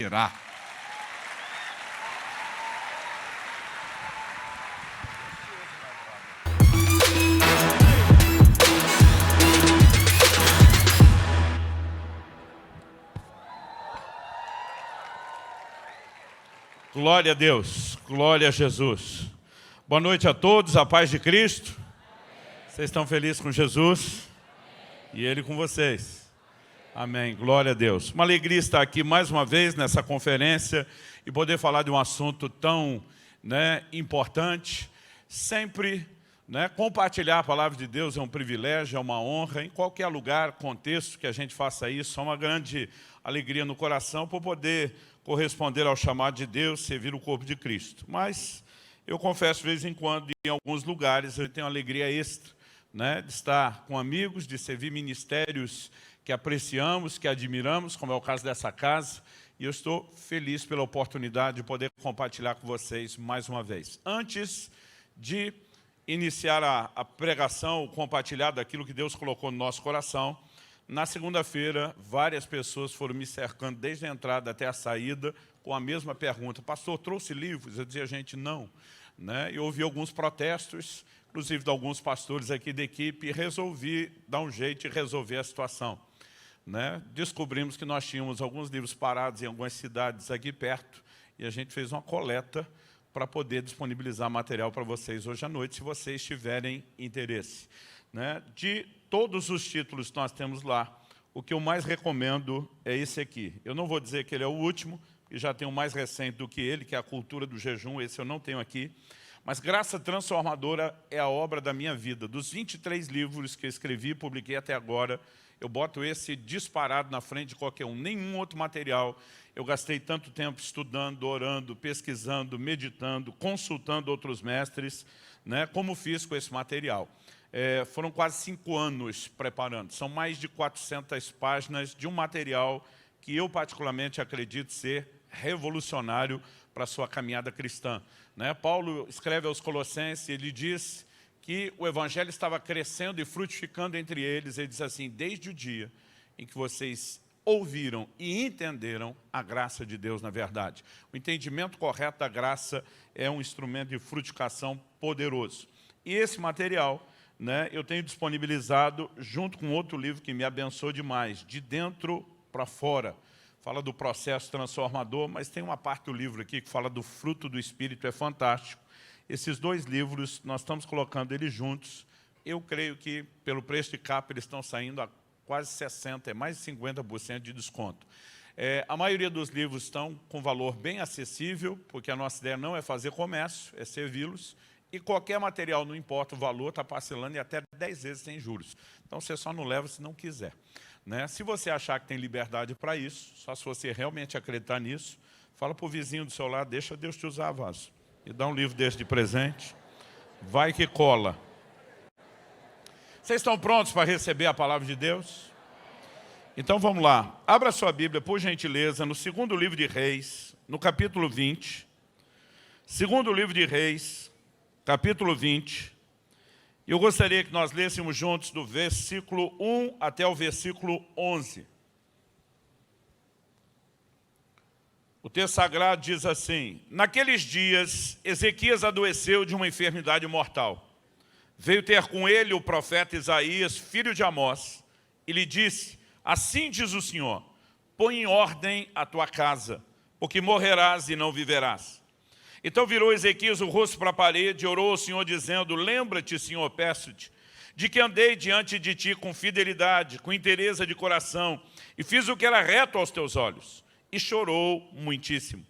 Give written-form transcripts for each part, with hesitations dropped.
acontecerá. Glória a Deus, glória a Jesus. Boa noite a todos, a paz de Cristo. Vocês estão felizes com Jesus? E Ele com vocês. Amém, glória a Deus. Uma alegria estar aqui mais uma vez nessa conferência e poder falar de um assunto tão importante. Sempre compartilhar a palavra de Deus é um privilégio, é uma honra. Em qualquer lugar, contexto que a gente faça isso, é uma grande alegria no coração por poder corresponder ao chamado de Deus, servir o corpo de Cristo. Mas eu confesso, de vez em quando, em alguns lugares, eu tenho uma alegria extra, de estar com amigos, de servir ministérios que apreciamos, que admiramos, como é o caso dessa casa, e eu estou feliz pela oportunidade de poder compartilhar com vocês mais uma vez. Antes de iniciar a pregação, o compartilhar daquilo que Deus colocou no nosso coração, na segunda-feira, várias pessoas foram me cercando desde a entrada até a saída com a mesma pergunta. Pastor, trouxe livros? Eu dizia, gente, não. Eu ouvi alguns protestos, inclusive de alguns pastores aqui da equipe, e resolvi dar um jeito de resolver a situação. Descobrimos que nós tínhamos alguns livros parados em algumas cidades aqui perto, e a gente fez uma coleta para poder disponibilizar material para vocês hoje à noite, se vocês tiverem interesse. De todos os títulos que nós temos lá, o que eu mais recomendo é esse aqui. Eu não vou dizer que ele é o último, e já tenho um mais recente do que ele, que é A Cultura do Jejum, esse eu não tenho aqui. Mas Graça Transformadora é a obra da minha vida. Dos 23 livros que eu escrevi e publiquei até agora, eu boto esse disparado na frente de qualquer um. Nenhum outro material eu gastei tanto tempo estudando, orando, pesquisando, meditando, consultando outros mestres, como fiz com esse material. Foram quase 5 anos preparando. São mais de 400 páginas de um material que eu particularmente acredito ser revolucionário para a sua caminhada cristã. Paulo escreve aos Colossenses, ele diz que o Evangelho estava crescendo e frutificando entre eles. Ele diz assim, desde o dia em que vocês ouviram e entenderam a graça de Deus na verdade. O entendimento correto da graça é um instrumento de frutificação poderoso. E esse material eu tenho disponibilizado junto com outro livro que me abençoou demais, De Dentro para Fora. Fala do processo transformador, mas tem uma parte do livro aqui que fala do fruto do Espírito, é fantástico. Esses 2 livros, nós estamos colocando eles juntos. Eu creio que, pelo preço de capa, eles estão saindo a quase 60%, mais de 50% de desconto. A maioria dos livros estão com valor bem acessível, porque a nossa ideia não é fazer comércio, é servi-los. E qualquer material, não importa o valor, está parcelando e até 10 vezes sem juros. Então, você só não leva se não quiser. Se você achar que tem liberdade para isso, só se você realmente acreditar nisso, fala para o vizinho do seu lado, deixa Deus te usar, vaso. E dá um livro desse de presente. Vai que cola. Vocês estão prontos para receber a palavra de Deus? Então, vamos lá. Abra sua Bíblia, por gentileza, no 2º livro de Reis, no capítulo 20. 2º livro de Reis, capítulo 20, eu gostaria que nós lêssemos juntos do versículo 1 até o versículo 11. O texto sagrado diz assim, naqueles dias, Ezequias adoeceu de uma enfermidade mortal. Veio ter com ele o profeta Isaías, filho de Amós, e lhe disse, assim diz o Senhor, põe em ordem a tua casa, porque morrerás e não viverás. Então virou Ezequias o rosto para a parede e orou ao Senhor, dizendo, lembra-te, Senhor, peço-te, de que andei diante de ti com fidelidade, com inteireza de coração, e fiz o que era reto aos teus olhos. E chorou muitíssimo.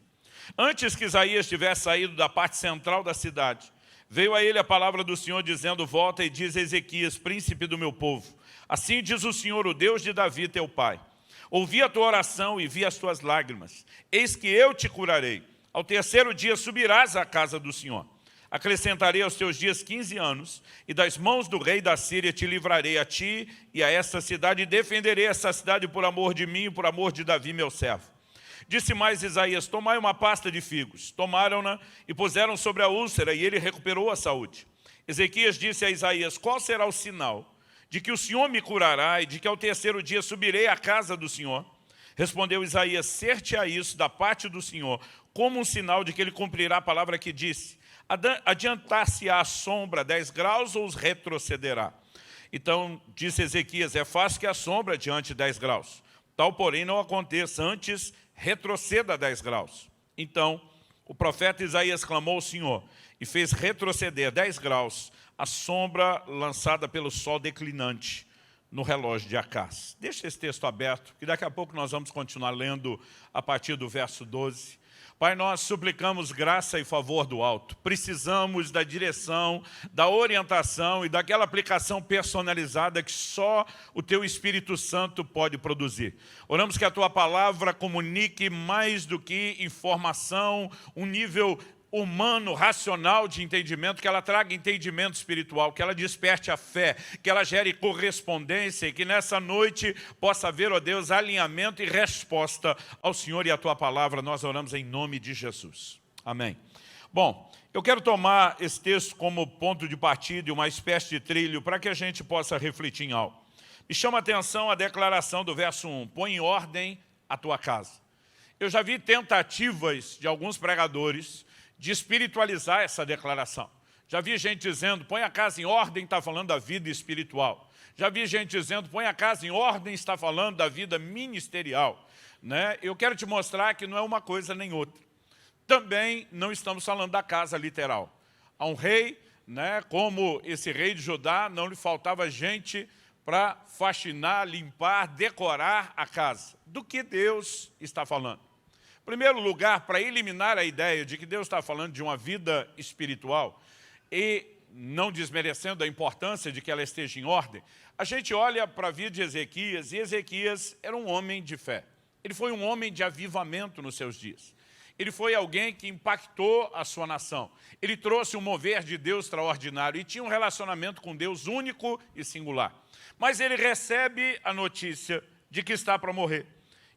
Antes que Isaías tivesse saído da parte central da cidade, veio a ele a palavra do Senhor, dizendo, volta e diz a Ezequias, príncipe do meu povo, assim diz o Senhor, o Deus de Davi, teu pai, ouvi a tua oração e vi as tuas lágrimas, eis que eu te curarei. Ao 3º dia subirás à casa do Senhor. Acrescentarei aos teus dias 15 anos, e das mãos do rei da Síria te livrarei a ti e a esta cidade, e defenderei essa cidade por amor de mim e por amor de Davi, meu servo. Disse mais Isaías, tomai uma pasta de figos. Tomaram-na e puseram sobre a úlcera, e ele recuperou a saúde. Ezequias disse a Isaías, qual será o sinal de que o Senhor me curará e de que ao 3º dia subirei à casa do Senhor? Respondeu Isaías: ser-te-á isso da parte do Senhor, como um sinal de que ele cumprirá a palavra que disse. Adiantar-se-á a sombra 10 graus ou os retrocederá? Então disse Ezequias: é fácil que a sombra adiante 10 graus. Tal, porém, não aconteça, antes retroceda 10 graus. Então o profeta Isaías clamou ao Senhor e fez retroceder 10 graus a sombra lançada pelo sol declinante no relógio de Acás. Deixa esse texto aberto, que daqui a pouco nós vamos continuar lendo a partir do verso 12. Pai, nós suplicamos graça e favor do alto. Precisamos da direção, da orientação e daquela aplicação personalizada que só o Teu Espírito Santo pode produzir. Oramos que a Tua palavra comunique mais do que informação, um nível humano, racional de entendimento, que ela traga entendimento espiritual, que ela desperte a fé, que ela gere correspondência e que nessa noite possa haver, ó Deus, alinhamento e resposta ao Senhor e à Tua palavra. Nós oramos em nome de Jesus. Amém. Bom, eu quero tomar esse texto como ponto de partida e uma espécie de trilho para que a gente possa refletir em algo. Me chama a atenção a declaração do verso 1, põe em ordem a tua casa. Eu já vi tentativas de alguns pregadores de espiritualizar essa declaração. Já vi gente dizendo, põe a casa em ordem, está falando da vida espiritual. Já vi gente dizendo, põe a casa em ordem, está falando da vida ministerial. Né? Eu quero te mostrar que não é uma coisa nem outra. Também não estamos falando da casa literal. A um rei, né, como esse rei de Judá, não lhe faltava gente para faxinar, limpar, decorar a casa. Do que Deus está falando? Em primeiro lugar, para eliminar a ideia de que Deus está falando de uma vida espiritual e não desmerecendo a importância de que ela esteja em ordem, a gente olha para a vida de Ezequias, e Ezequias era um homem de fé. Ele foi um homem de avivamento nos seus dias. Ele foi alguém que impactou a sua nação. Ele trouxe um mover de Deus extraordinário e tinha um relacionamento com Deus único e singular. Mas ele recebe a notícia de que está para morrer.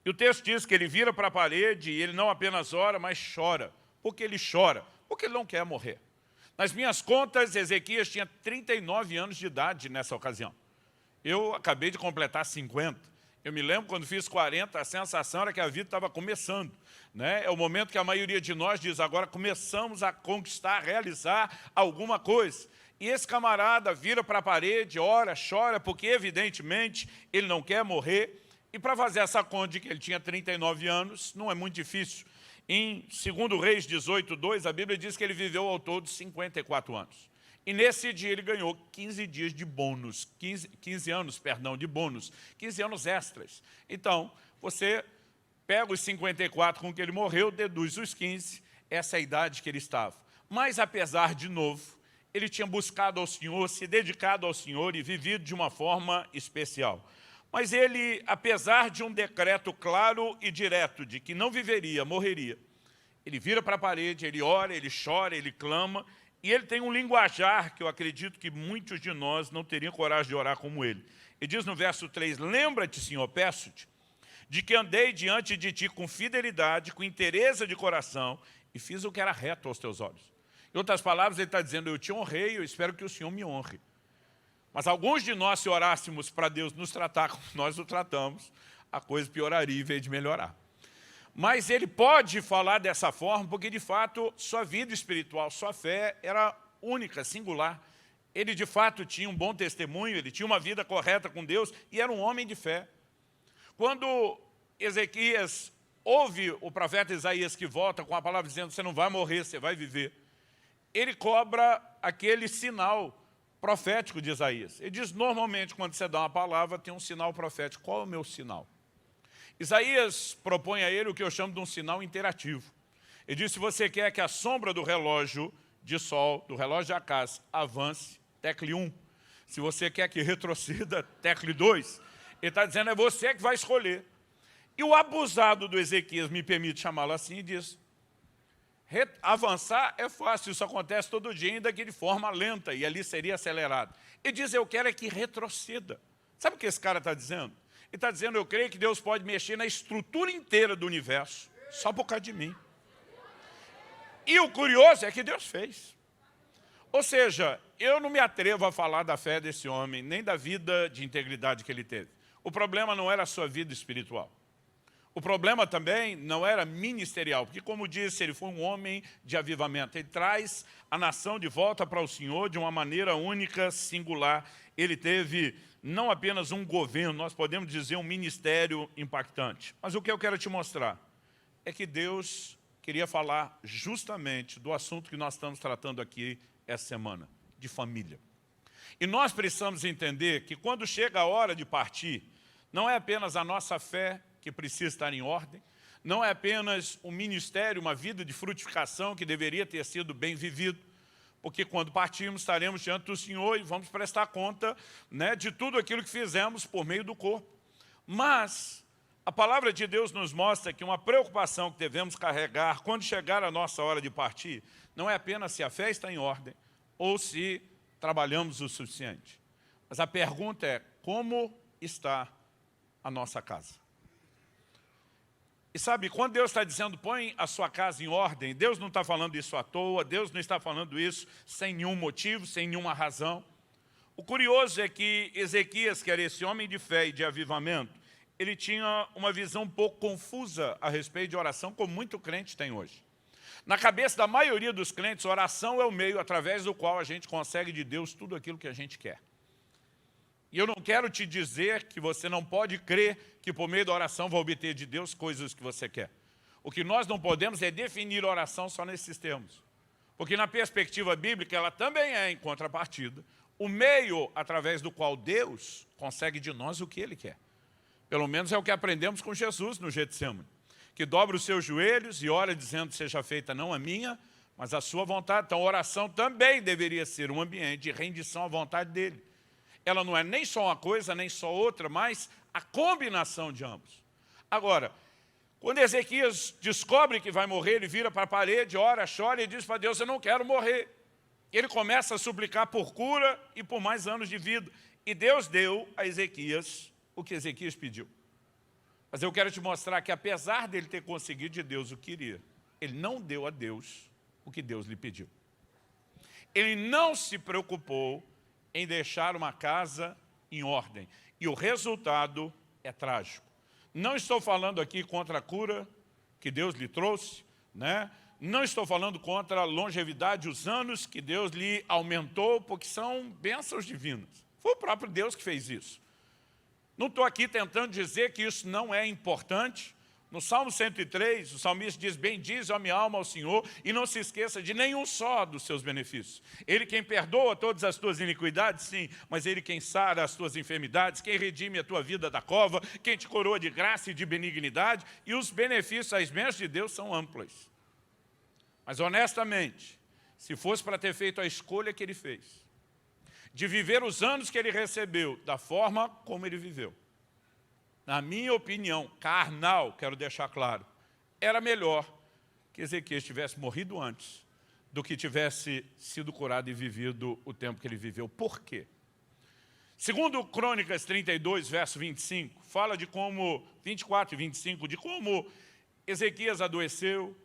E o texto diz que ele vira para a parede e ele não apenas ora, mas chora. Por que ele chora? Porque ele não quer morrer. Nas minhas contas, Ezequias tinha 39 anos de idade nessa ocasião. Eu acabei de completar 50. Eu me lembro quando fiz 40, a sensação era que a vida estava começando. Né? É o momento que a maioria de nós diz, agora começamos a conquistar, a realizar alguma coisa. E esse camarada vira para a parede, ora, chora, porque evidentemente ele não quer morrer. E para fazer essa conta de que ele tinha 39 anos, não é muito difícil. Em 2 Reis 18:2, a Bíblia diz que ele viveu ao todo 54 anos. E nesse dia ele ganhou 15 dias de bônus, 15 anos, perdão, de bônus, 15 anos extras. Então, você pega os 54 com que ele morreu, deduz os 15, essa é a idade que ele estava. Mas, apesar, de novo, ele tinha buscado ao Senhor, se dedicado ao Senhor e vivido de uma forma especial. Mas ele, apesar de um decreto claro e direto de que não viveria, morreria, ele vira para a parede, ele ora, ele chora, ele clama, e ele tem um linguajar que eu acredito que muitos de nós não teriam coragem de orar como ele. Ele diz no verso 3, lembra-te, Senhor, peço-te, de que andei diante de ti com fidelidade, com inteireza de coração, e fiz o que era reto aos teus olhos. Em outras palavras, ele está dizendo, eu te honrei, eu espero que o Senhor me honre. Mas alguns de nós, se orássemos para Deus nos tratar como nós o tratamos, a coisa pioraria em vez de melhorar. Mas ele pode falar dessa forma, porque de fato sua vida espiritual, sua fé era única, singular. Ele de fato tinha um bom testemunho, ele tinha uma vida correta com Deus e era um homem de fé. Quando Ezequias ouve o profeta Isaías que volta com a palavra dizendo, você não vai morrer, você vai viver, ele cobra aquele sinal profético de Isaías. Ele diz, normalmente, quando você dá uma palavra, tem um sinal profético. Qual é o meu sinal? Isaías propõe a ele o que eu chamo de um sinal interativo. Ele diz, se você quer que a sombra do relógio de sol, do relógio de Acás, avance, tecle 1. Se você quer que retroceda, tecle 2. Ele está dizendo, é você que vai escolher. E o abusado do Ezequias, me permite chamá-lo assim, diz, avançar é fácil, isso acontece todo dia, ainda que de forma lenta, e ali seria acelerado. Ele diz, eu quero é que retroceda. Sabe o que esse cara está dizendo? Ele está dizendo, eu creio que Deus pode mexer na estrutura inteira do universo, só por causa de mim. E o curioso é que Deus fez. Ou seja, eu não me atrevo a falar da fé desse homem, nem da vida de integridade que ele teve. O problema não era a sua vida espiritual. O problema também não era ministerial, porque, como disse, ele foi um homem de avivamento. Ele traz a nação de volta para o Senhor de uma maneira única, singular. Ele teve não apenas um governo, nós podemos dizer um ministério impactante. Mas o que eu quero te mostrar é que Deus queria falar justamente do assunto que nós estamos tratando aqui essa semana, de família. E nós precisamos entender que quando chega a hora de partir, não é apenas a nossa fé que precisa estar em ordem, não é apenas um ministério, uma vida de frutificação que deveria ter sido bem vivido, porque quando partirmos estaremos diante do Senhor e vamos prestar conta, né, de tudo aquilo que fizemos por meio do corpo. Mas a palavra de Deus nos mostra que uma preocupação que devemos carregar quando chegar a nossa hora de partir, não é apenas se a fé está em ordem ou se trabalhamos o suficiente. Mas a pergunta é, como está a nossa casa? E sabe, quando Deus está dizendo, põe a sua casa em ordem, Deus não está falando isso à toa, Deus não está falando isso sem nenhum motivo, sem nenhuma razão. O curioso é que Ezequias, que era esse homem de fé e de avivamento, ele tinha uma visão um pouco confusa a respeito de oração, como muito crente tem hoje. Na cabeça da maioria dos crentes, oração é o meio através do qual a gente consegue de Deus tudo aquilo que a gente quer. E eu não quero te dizer que você não pode crer que por meio da oração vai obter de Deus coisas que você quer. O que nós não podemos é definir a oração só nesses termos. Porque na perspectiva bíblica, ela também é, em contrapartida, o meio através do qual Deus consegue de nós o que Ele quer. Pelo menos é o que aprendemos com Jesus no Getsêmani, que dobra os seus joelhos e ora dizendo, seja feita não a minha, mas a sua vontade. Então a oração também deveria ser um ambiente de rendição à vontade dEle. Ela não é nem só uma coisa, nem só outra, mas a combinação de ambos. Agora, quando Ezequias descobre que vai morrer, ele vira para a parede, ora, chora e diz para Deus, eu não quero morrer. Ele começa a suplicar por cura e por mais anos de vida. E Deus deu a Ezequias o que Ezequias pediu. Mas eu quero te mostrar que apesar dele ter conseguido de Deus o que queria, ele não deu a Deus o que Deus lhe pediu. Ele não se preocupou em deixar uma casa em ordem. E o resultado é trágico. Não estou falando aqui contra a cura que Deus lhe trouxe, né? Não estou falando contra a longevidade, os anos que Deus lhe aumentou, porque são bênçãos divinas. Foi o próprio Deus que fez isso. Não estou aqui tentando dizer que isso não é importante. No Salmo 103, o salmista diz, bendize a minha alma ao Senhor e não se esqueça de nenhum só dos seus benefícios. Ele quem perdoa todas as tuas iniquidades, sim, mas Ele quem sara as tuas enfermidades, quem redime a tua vida da cova, quem te coroa de graça e de benignidade, e os benefícios, as bênçãos de Deus são amplas. Mas honestamente, se fosse para ter feito a escolha que Ele fez, de viver os anos que Ele recebeu, da forma como Ele viveu, na minha opinião, carnal, quero deixar claro, era melhor que Ezequias tivesse morrido antes do que tivesse sido curado e vivido o tempo que ele viveu. Por quê? Segundo Crônicas 32, verso 25, fala de como, 24 e 25, de como Ezequias adoeceu,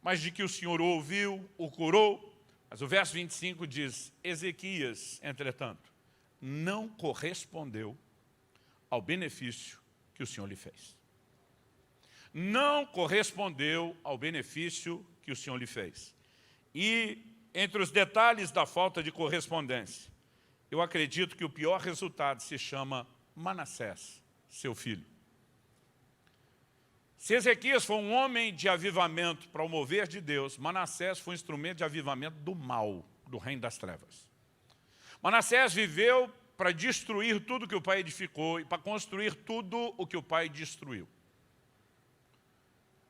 mas de que o Senhor o ouviu, o curou. Mas o verso 25 diz, Ezequias, entretanto, não correspondeu ao benefício que o Senhor lhe fez. Não correspondeu ao benefício que o Senhor lhe fez. E, entre os detalhes da falta de correspondência, eu acredito que o pior resultado se chama Manassés, seu filho. Se Ezequias foi um homem de avivamento para o mover de Deus, Manassés foi um instrumento de avivamento do mal, do reino das trevas. Manassés viveu para destruir tudo que o pai edificou e para construir tudo o que o pai destruiu.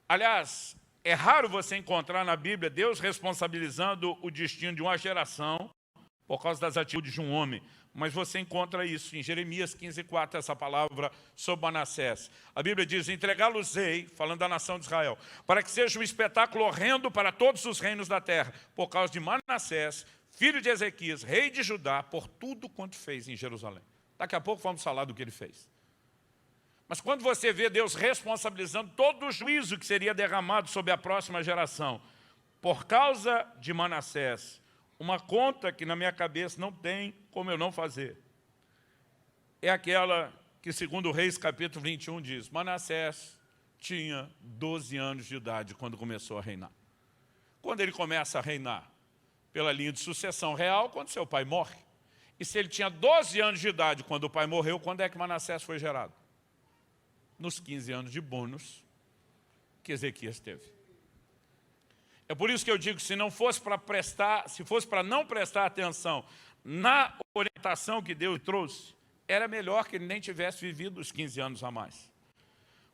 Aliás, é raro você encontrar na Bíblia Deus responsabilizando o destino de uma geração por causa das atitudes de um homem. Mas você encontra isso em Jeremias 15:4, essa palavra sobre Manassés. A Bíblia diz, entregá-los-ei, falando da nação de Israel, para que seja um espetáculo horrendo para todos os reinos da terra, por causa de Manassés, filho de Ezequias, rei de Judá, por tudo quanto fez em Jerusalém. Daqui a pouco vamos falar do que ele fez. Mas quando você vê Deus responsabilizando todo o juízo que seria derramado sobre a próxima geração, por causa de Manassés, uma conta que na minha cabeça não tem como eu não fazer, é aquela que segundo Reis capítulo 21 diz, Manassés tinha 12 anos de idade quando começou a reinar. Quando ele começa a reinar? Pela linha de sucessão real, quando seu pai morre. E se ele tinha 12 anos de idade quando o pai morreu, quando é que Manassés foi gerado? Nos 15 anos de bônus que Ezequias teve. É por isso que eu digo, se fosse para não prestar atenção na orientação que Deus trouxe, era melhor que ele nem tivesse vivido os 15 anos a mais.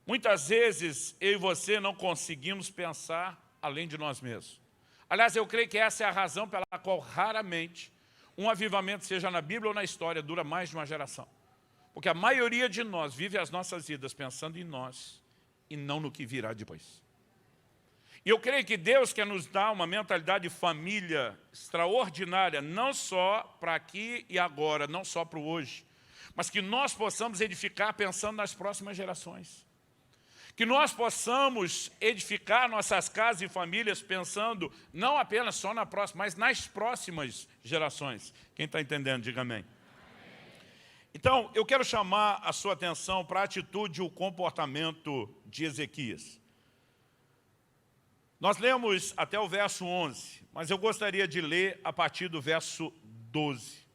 Muitas vezes, eu e você não conseguimos pensar além de nós mesmos. Aliás, eu creio que essa é a razão pela qual raramente um avivamento, seja na Bíblia ou na história, dura mais de uma geração. Porque a maioria de nós vive as nossas vidas pensando em nós e não no que virá depois. E eu creio que Deus quer nos dar uma mentalidade de família extraordinária, não só para aqui e agora, não só para o hoje, mas que nós possamos edificar pensando nas próximas gerações. Que nós possamos edificar nossas casas e famílias pensando não apenas só na próxima, mas nas próximas gerações. Quem está entendendo, diga amém. Então, eu quero chamar a sua atenção para a atitude e o comportamento de Ezequias. Nós lemos até o verso 11, mas eu gostaria de ler a partir do verso 12.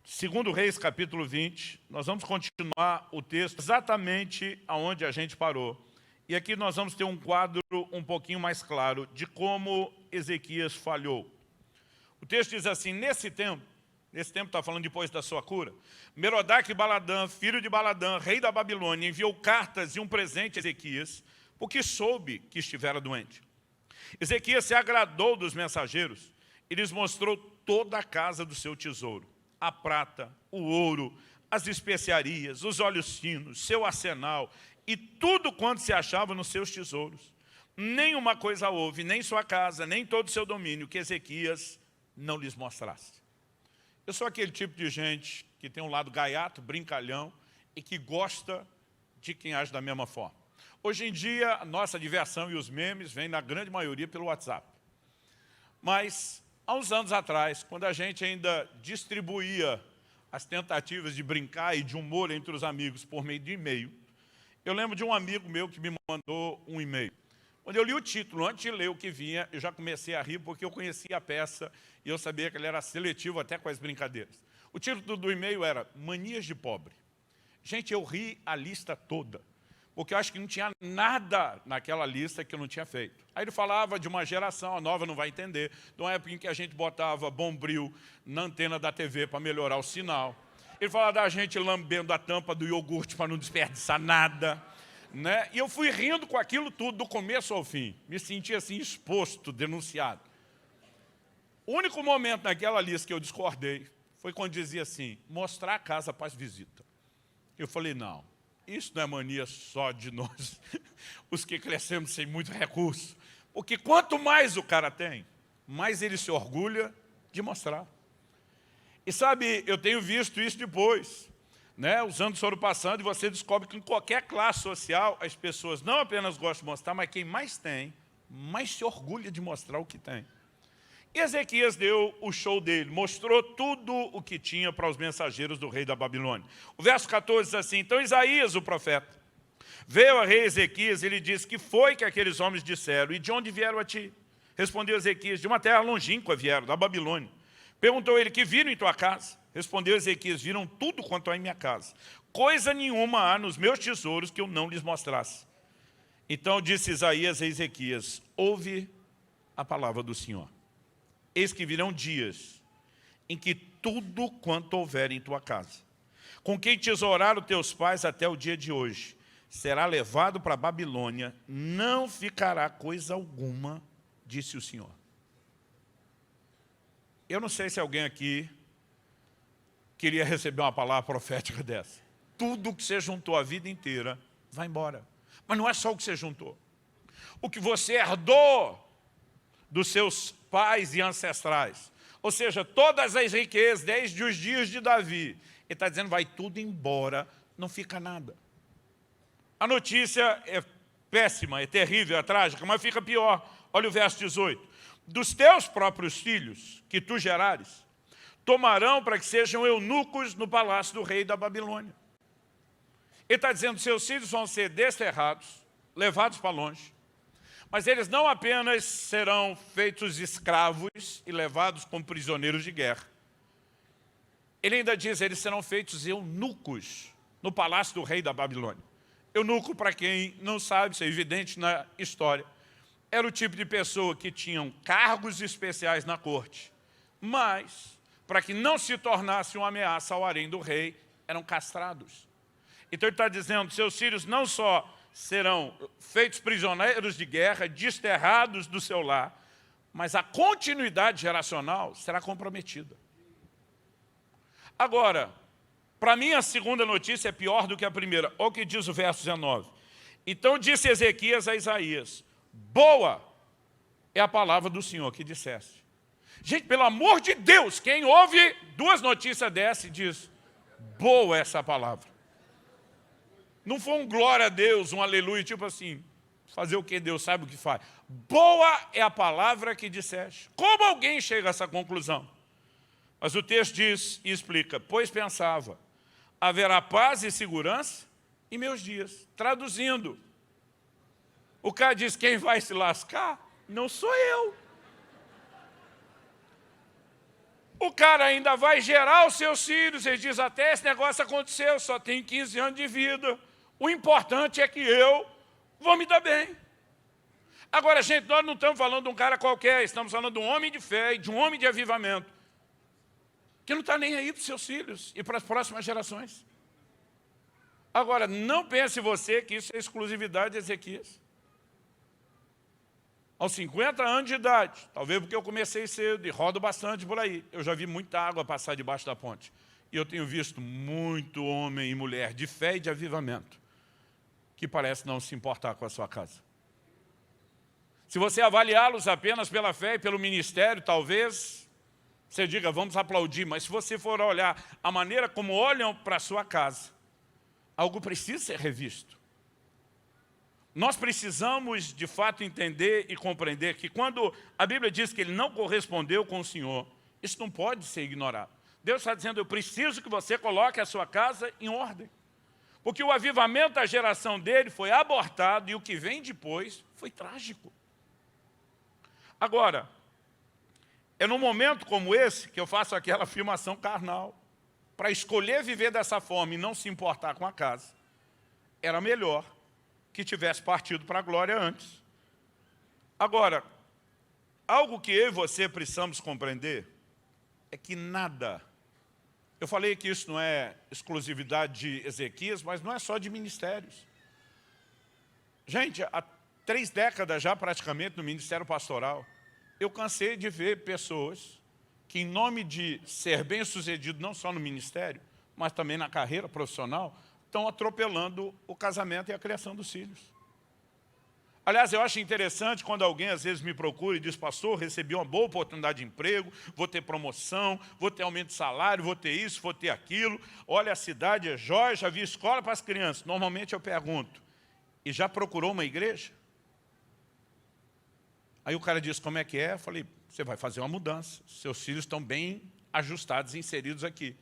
Segundo Reis, capítulo 20, nós vamos continuar o texto exatamente aonde a gente parou. E aqui nós vamos ter um quadro um pouquinho mais claro de como Ezequias falhou. O texto diz assim, nesse tempo está falando depois da sua cura, Merodach-Baladã, filho de Baladã, rei da Babilônia, enviou cartas e um presente a Ezequias, porque soube que estivera doente. Ezequias se agradou dos mensageiros e lhes mostrou toda a casa do seu tesouro, a prata, o ouro, as especiarias, os óleos finos, seu arsenal e tudo quanto se achava nos seus tesouros. Nenhuma coisa houve, nem sua casa, nem todo o seu domínio, que Ezequias não lhes mostrasse. Eu sou aquele tipo de gente que tem um lado gaiato, brincalhão e que gosta de quem age da mesma forma. Hoje em dia, a nossa diversão e os memes vêm na grande maioria pelo WhatsApp. Mas, há uns anos atrás, quando a gente ainda distribuía as tentativas de brincar e de humor entre os amigos por meio de e-mail, eu lembro de um amigo meu que me mandou um e-mail. Quando eu li o título, antes de ler o que vinha, eu já comecei a rir porque eu conhecia a peça e eu sabia que ele era seletivo até com as brincadeiras. O título do e-mail era Manias de Pobre. Gente, eu ri a lista toda, porque eu acho que não tinha nada naquela lista que eu não tinha feito. Aí ele falava de uma geração, a nova não vai entender, de uma época em que a gente botava bombril na antena da TV para melhorar o sinal. Ele falava da gente lambendo a tampa do iogurte para não desperdiçar nada. Né? E eu fui rindo com aquilo tudo, do começo ao fim. Me senti assim exposto, denunciado. O único momento naquela lista que eu discordei foi quando dizia assim, mostrar a casa para as visitas. Eu falei, não, isso não é mania só de nós, os que crescemos sem muito recurso. Porque quanto mais o cara tem, mais ele se orgulha de mostrar. E sabe, eu tenho visto isso depois. Né? Os anos foram passando e você descobre que em qualquer classe social as pessoas não apenas gostam de mostrar, mas quem mais tem, mais se orgulha de mostrar o que tem. E Ezequias deu o show dele, mostrou tudo o que tinha para os mensageiros do rei da Babilônia. O verso 14 diz assim, então Isaías, o profeta, veio a rei Ezequias e lhe disse, que foi que aqueles homens disseram, e de onde vieram a ti? Respondeu Ezequias, de uma terra longínqua vieram, da Babilônia. Perguntou ele, que viram em tua casa? Respondeu Ezequias, viram tudo quanto há em minha casa. Coisa nenhuma há nos meus tesouros que eu não lhes mostrasse. Então disse Isaías a Ezequias, ouve a palavra do Senhor. Eis que virão dias em que tudo quanto houver em tua casa, com quem tesouraram teus pais até o dia de hoje, será levado para a Babilônia, não ficará coisa alguma, disse o Senhor. Eu não sei se alguém aqui queria receber uma palavra profética dessa. Tudo que você juntou a vida inteira vai embora. Mas não é só o que você juntou. O que você herdou dos seus pais e ancestrais. Ou seja, todas as riquezas, desde os dias de Davi. Ele está dizendo, vai tudo embora, não fica nada. A notícia é péssima, é terrível, é trágica, mas fica pior. Olha o verso 18. Dos teus próprios filhos, que tu gerares, tomarão para que sejam eunucos no palácio do rei da Babilônia. Ele está dizendo, seus filhos vão ser desterrados, levados para longe, mas eles não apenas serão feitos escravos e levados como prisioneiros de guerra. Ele ainda diz, eles serão feitos eunucos no palácio do rei da Babilônia. Eunuco, para quem não sabe, isso é evidente na história, era o tipo de pessoa que tinham cargos especiais na corte, mas, para que não se tornasse uma ameaça ao harém do rei, eram castrados. Então ele está dizendo, seus filhos não só serão feitos prisioneiros de guerra, desterrados do seu lar, mas a continuidade geracional será comprometida. Agora, para mim a segunda notícia é pior do que a primeira. Olha o que diz o verso 19. Então disse Ezequias a Isaías, boa é a palavra do Senhor que disseste. Gente, pelo amor de Deus, quem ouve duas notícias dessas e diz, boa é essa palavra. Não foi um glória a Deus, um aleluia, tipo assim, fazer o que Deus sabe o que faz. Boa é a palavra que disseste. Como alguém chega a essa conclusão? Mas o texto diz e explica, pois pensava, haverá paz e segurança em meus dias. Traduzindo, o cara diz, quem vai se lascar? Não sou eu. O cara ainda vai gerar os seus filhos, ele diz, até esse negócio aconteceu, só tem 15 anos de vida. O importante é que eu vou me dar bem. Agora, gente, nós não estamos falando de um cara qualquer, estamos falando de um homem de fé e de um homem de avivamento, que não está nem aí para os seus filhos e para as próximas gerações. Agora, não pense você que isso é exclusividade de Ezequias. Aos 50 anos de idade, talvez porque eu comecei cedo e rodo bastante por aí, eu já vi muita água passar debaixo da ponte. E eu tenho visto muito homem e mulher de fé e de avivamento, que parece não se importar com a sua casa. Se você avaliá-los apenas pela fé e pelo ministério, talvez você diga, vamos aplaudir, mas se você for olhar a maneira como olham para a sua casa, algo precisa ser revisto. Nós precisamos, de fato, entender e compreender que quando a Bíblia diz que ele não correspondeu com o Senhor, isso não pode ser ignorado. Deus está dizendo, eu preciso que você coloque a sua casa em ordem. Porque o avivamento da geração dele foi abortado e o que vem depois foi trágico. Agora, é num momento como esse que eu faço aquela afirmação carnal. Para escolher viver dessa forma e não se importar com a casa, era melhor que tivesse partido para a glória antes. Agora, algo que eu e você precisamos compreender é que nada, eu falei que isso não é exclusividade de Ezequias, mas não é só de ministérios. Gente, há 3 décadas já praticamente no ministério pastoral, eu cansei de ver pessoas que em nome de ser bem-sucedido não só no ministério, mas também na carreira profissional, estão atropelando o casamento e a criação dos filhos. Aliás, eu acho interessante quando alguém às vezes me procura e diz, pastor, recebi uma boa oportunidade de emprego, vou ter promoção, vou ter aumento de salário, vou ter isso, vou ter aquilo. Olha, a cidade é jóia, já vi escola para as crianças. Normalmente eu pergunto, e já procurou uma igreja? Aí o cara diz, como é que é? Eu falei, você vai fazer uma mudança. Seus filhos estão bem ajustados, inseridos aqui.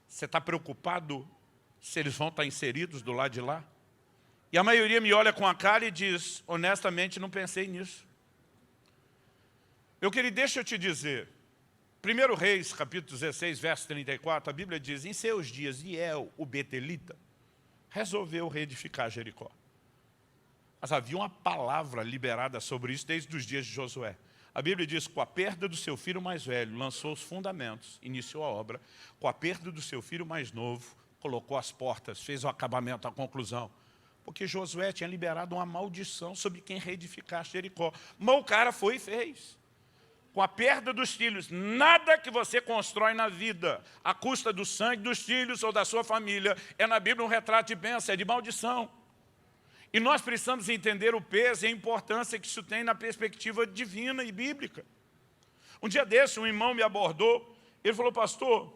Você está preocupado se eles vão estar inseridos do lado de lá? E a maioria me olha com a cara e diz, honestamente, não pensei nisso. Meu querido, deixa eu te dizer. 1 Reis, capítulo 16, verso 34, a Bíblia diz, em seus dias, Iel, o betelita, resolveu reedificar Jericó. Mas havia uma palavra liberada sobre isso desde os dias de Josué. A Bíblia diz, com a perda do seu filho mais velho, lançou os fundamentos, iniciou a obra. Com a perda do seu filho mais novo, colocou as portas, fez o acabamento, a conclusão. Porque Josué tinha liberado uma maldição sobre quem reedificasse Jericó. Mas o cara foi e fez. Com a perda dos filhos, nada que você constrói na vida, à custa do sangue dos filhos ou da sua família, é na Bíblia um retrato de bênção, é de maldição. E nós precisamos entender o peso e a importância que isso tem na perspectiva divina e bíblica. Um dia desse, um irmão me abordou, ele falou, pastor,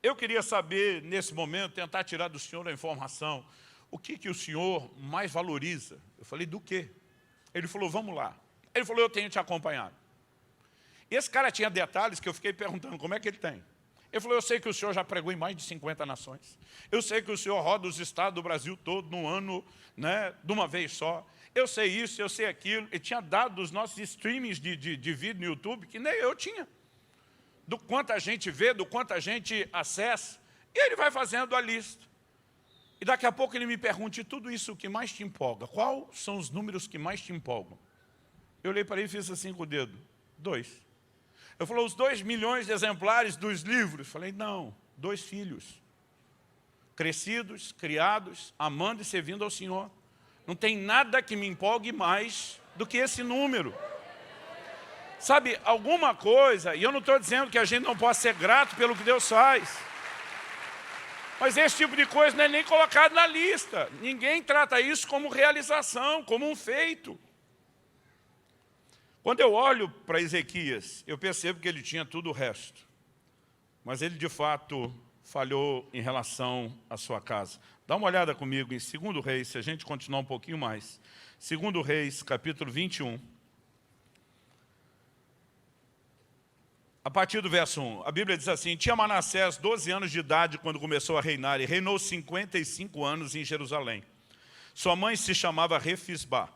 eu queria saber, nesse momento, tentar tirar do senhor a informação, o que o senhor mais valoriza? Eu falei, do quê? Ele falou, vamos lá. Ele falou, eu tenho te acompanhado. E esse cara tinha detalhes que eu fiquei perguntando, como é que ele tem? Ele falou, eu sei que o senhor já pregou em mais de 50 nações. Eu sei que o senhor roda os estados do Brasil todo num ano, né, de uma vez só. Eu sei isso, eu sei aquilo. Ele tinha dado dos nossos streamings de vídeo no YouTube, que nem eu tinha. Do quanto a gente vê, do quanto a gente acessa. E ele vai fazendo a lista. E daqui a pouco ele me pergunta, e tudo isso o que mais te empolga? Quais são os números que mais te empolgam? Eu olhei para ele e fiz assim com o dedo. 2. Eu falei, os 2 milhões de exemplares dos livros. Falei, não, 2 filhos. Crescidos, criados, amando e servindo ao Senhor. Não tem nada que me empolgue mais do que esse número. Sabe, alguma coisa, e eu não estou dizendo que a gente não possa ser grato pelo que Deus faz. Mas esse tipo de coisa não é nem colocado na lista. Ninguém trata isso como realização, como um feito. Quando eu olho para Ezequias, eu percebo que ele tinha tudo o resto. Mas ele, de fato, falhou em relação à sua casa. Dá uma olhada comigo em 2 Reis, se a gente continuar um pouquinho mais. 2 Reis, capítulo 21. A partir do verso 1, a Bíblia diz assim, tinha Manassés 12 anos de idade quando começou a reinar, e reinou 55 anos em Jerusalém. Sua mãe se chamava Refisbá.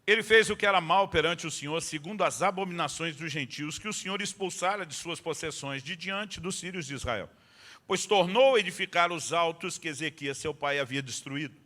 Ele fez o que era mal perante o Senhor, segundo as abominações dos gentios, que o Senhor expulsara de suas possessões de diante dos sírios de Israel. Pois tornou a edificar os altos que Ezequias, seu pai, havia destruído.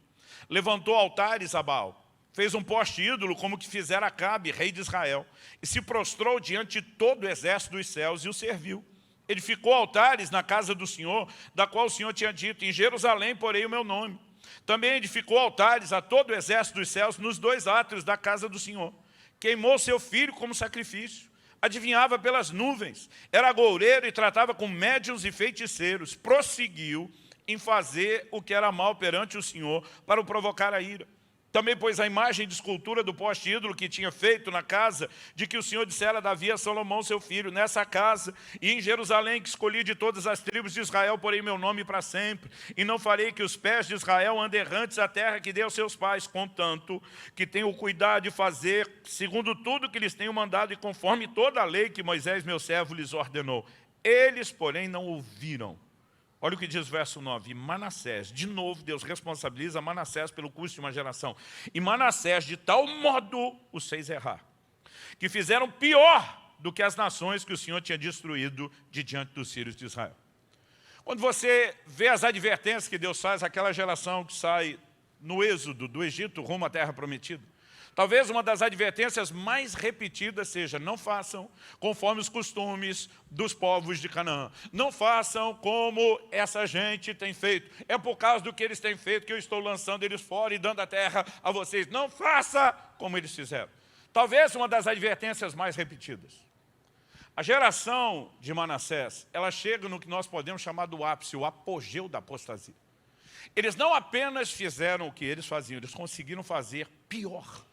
Levantou altares a Baal. Fez um poste ídolo como que fizera Acabe, rei de Israel, e se prostrou diante de todo o exército dos céus e o serviu. Edificou altares na casa do Senhor, da qual o Senhor tinha dito, em Jerusalém porei o meu nome. Também edificou altares a todo o exército dos céus nos 2 átrios da casa do Senhor. Queimou seu filho como sacrifício. Adivinhava pelas nuvens. Era agoureiro e tratava com médiuns e feiticeiros. Prosseguiu em fazer o que era mal perante o Senhor para o provocar a ira. Também pôs a imagem de escultura do poste ídolo que tinha feito na casa de que o Senhor dissera a Davi a Salomão, seu filho, nessa casa e em Jerusalém, que escolhi de todas as tribos de Israel, porém meu nome para sempre. E não farei que os pés de Israel andem errantes a terra que dei aos seus pais, contanto que tenho cuidado de fazer, segundo tudo que lhes tenho mandado e conforme toda a lei que Moisés, meu servo, lhes ordenou. Eles, porém, não ouviram. Olha o que diz o verso 9, Manassés, de novo Deus responsabiliza Manassés pelo custo de uma geração. E Manassés de tal modo os fez errar, que fizeram pior do que as nações que o Senhor tinha destruído de diante dos sírios de Israel. Quando você vê as advertências que Deus faz àquela geração que sai no êxodo do Egito rumo à terra prometida, talvez uma das advertências mais repetidas seja, não façam conforme os costumes dos povos de Canaã. Não façam como essa gente tem feito. É por causa do que eles têm feito que eu estou lançando eles fora e dando a terra a vocês. Não faça como eles fizeram. Talvez uma das advertências mais repetidas. A geração de Manassés, ela chega no que nós podemos chamar do ápice, o apogeu da apostasia. Eles não apenas fizeram o que eles faziam, eles conseguiram fazer pior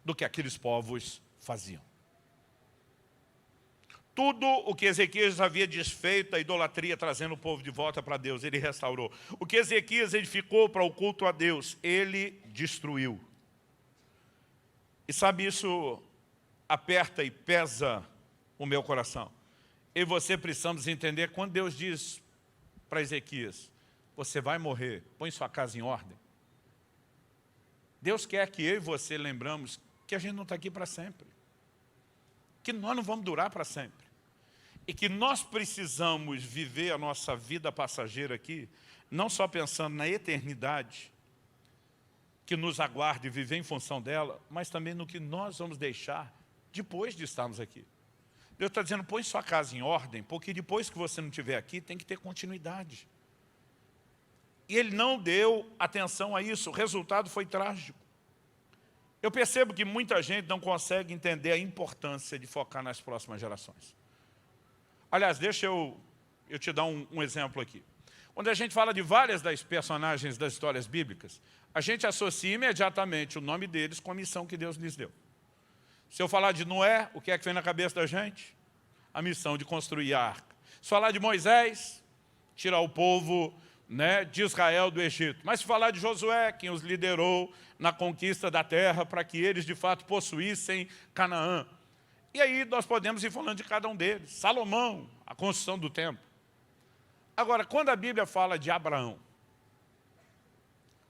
do que aqueles povos faziam. Tudo o que Ezequias havia desfeito, a idolatria, trazendo o povo de volta para Deus, ele restaurou. O que Ezequias edificou para o culto a Deus, ele destruiu. E sabe, isso aperta e pesa o meu coração. Eu e você precisamos entender, quando Deus diz para Ezequias, você vai morrer, põe sua casa em ordem. Deus quer que eu e você lembramos que a gente não está aqui para sempre. Que nós não vamos durar para sempre. E que nós precisamos viver a nossa vida passageira aqui, não só pensando na eternidade, que nos aguarde e viver em função dela, mas também no que nós vamos deixar depois de estarmos aqui. Deus está dizendo, põe sua casa em ordem, porque depois que você não estiver aqui, tem que ter continuidade. E ele não deu atenção a isso, o resultado foi trágico. Eu percebo que muita gente não consegue entender a importância de focar nas próximas gerações. Aliás, deixa eu te dar um exemplo aqui. Quando a gente fala de várias das personagens das histórias bíblicas, a gente associa imediatamente o nome deles com a missão que Deus lhes deu. Se eu falar de Noé, o que é que vem na cabeça da gente? A missão de construir a arca. Se falar de Moisés, tirar o povo, de Israel do Egito. Mas se falar de Josué, quem os liderou na conquista da terra para que eles de fato possuíssem Canaã. E aí nós podemos ir falando de cada um deles. Salomão, a construção do templo. Agora, quando a Bíblia fala de Abraão,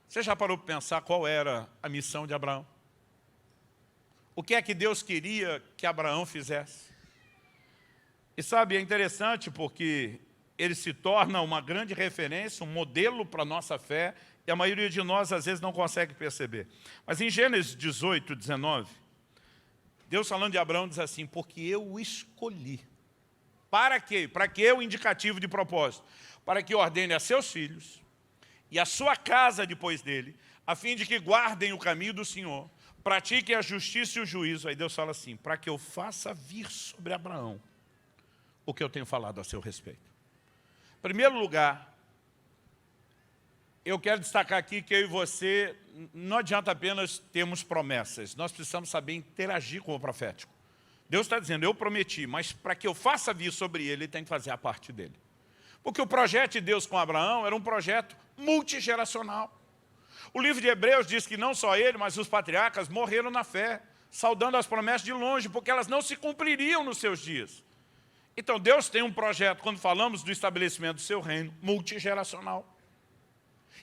você já parou para pensar qual era a missão de Abraão? O que é que Deus queria que Abraão fizesse? E sabe, é interessante porque ele se torna uma grande referência, um modelo para a nossa fé, e a maioria de nós às vezes não consegue perceber. Mas em Gênesis 18, 19, Deus falando de Abraão diz assim, porque eu o escolhi. Para quê? Para que o indicativo de propósito? Para que ordene a seus filhos e a sua casa depois dele, a fim de que guardem o caminho do Senhor, pratiquem a justiça e o juízo. Aí Deus fala assim, para que eu faça vir sobre Abraão o que eu tenho falado a seu respeito. Em primeiro lugar, eu quero destacar aqui que eu e você, não adianta apenas termos promessas, nós precisamos saber interagir com o profético. Deus está dizendo, eu prometi, mas para que eu faça vir sobre ele, ele tem que fazer a parte dele. Porque o projeto de Deus com Abraão era um projeto multigeracional. O livro de Hebreus diz que não só ele, mas os patriarcas morreram na fé, saudando as promessas de longe, porque elas não se cumpririam nos seus dias. Então Deus tem um projeto, quando falamos do estabelecimento do seu reino, multigeracional.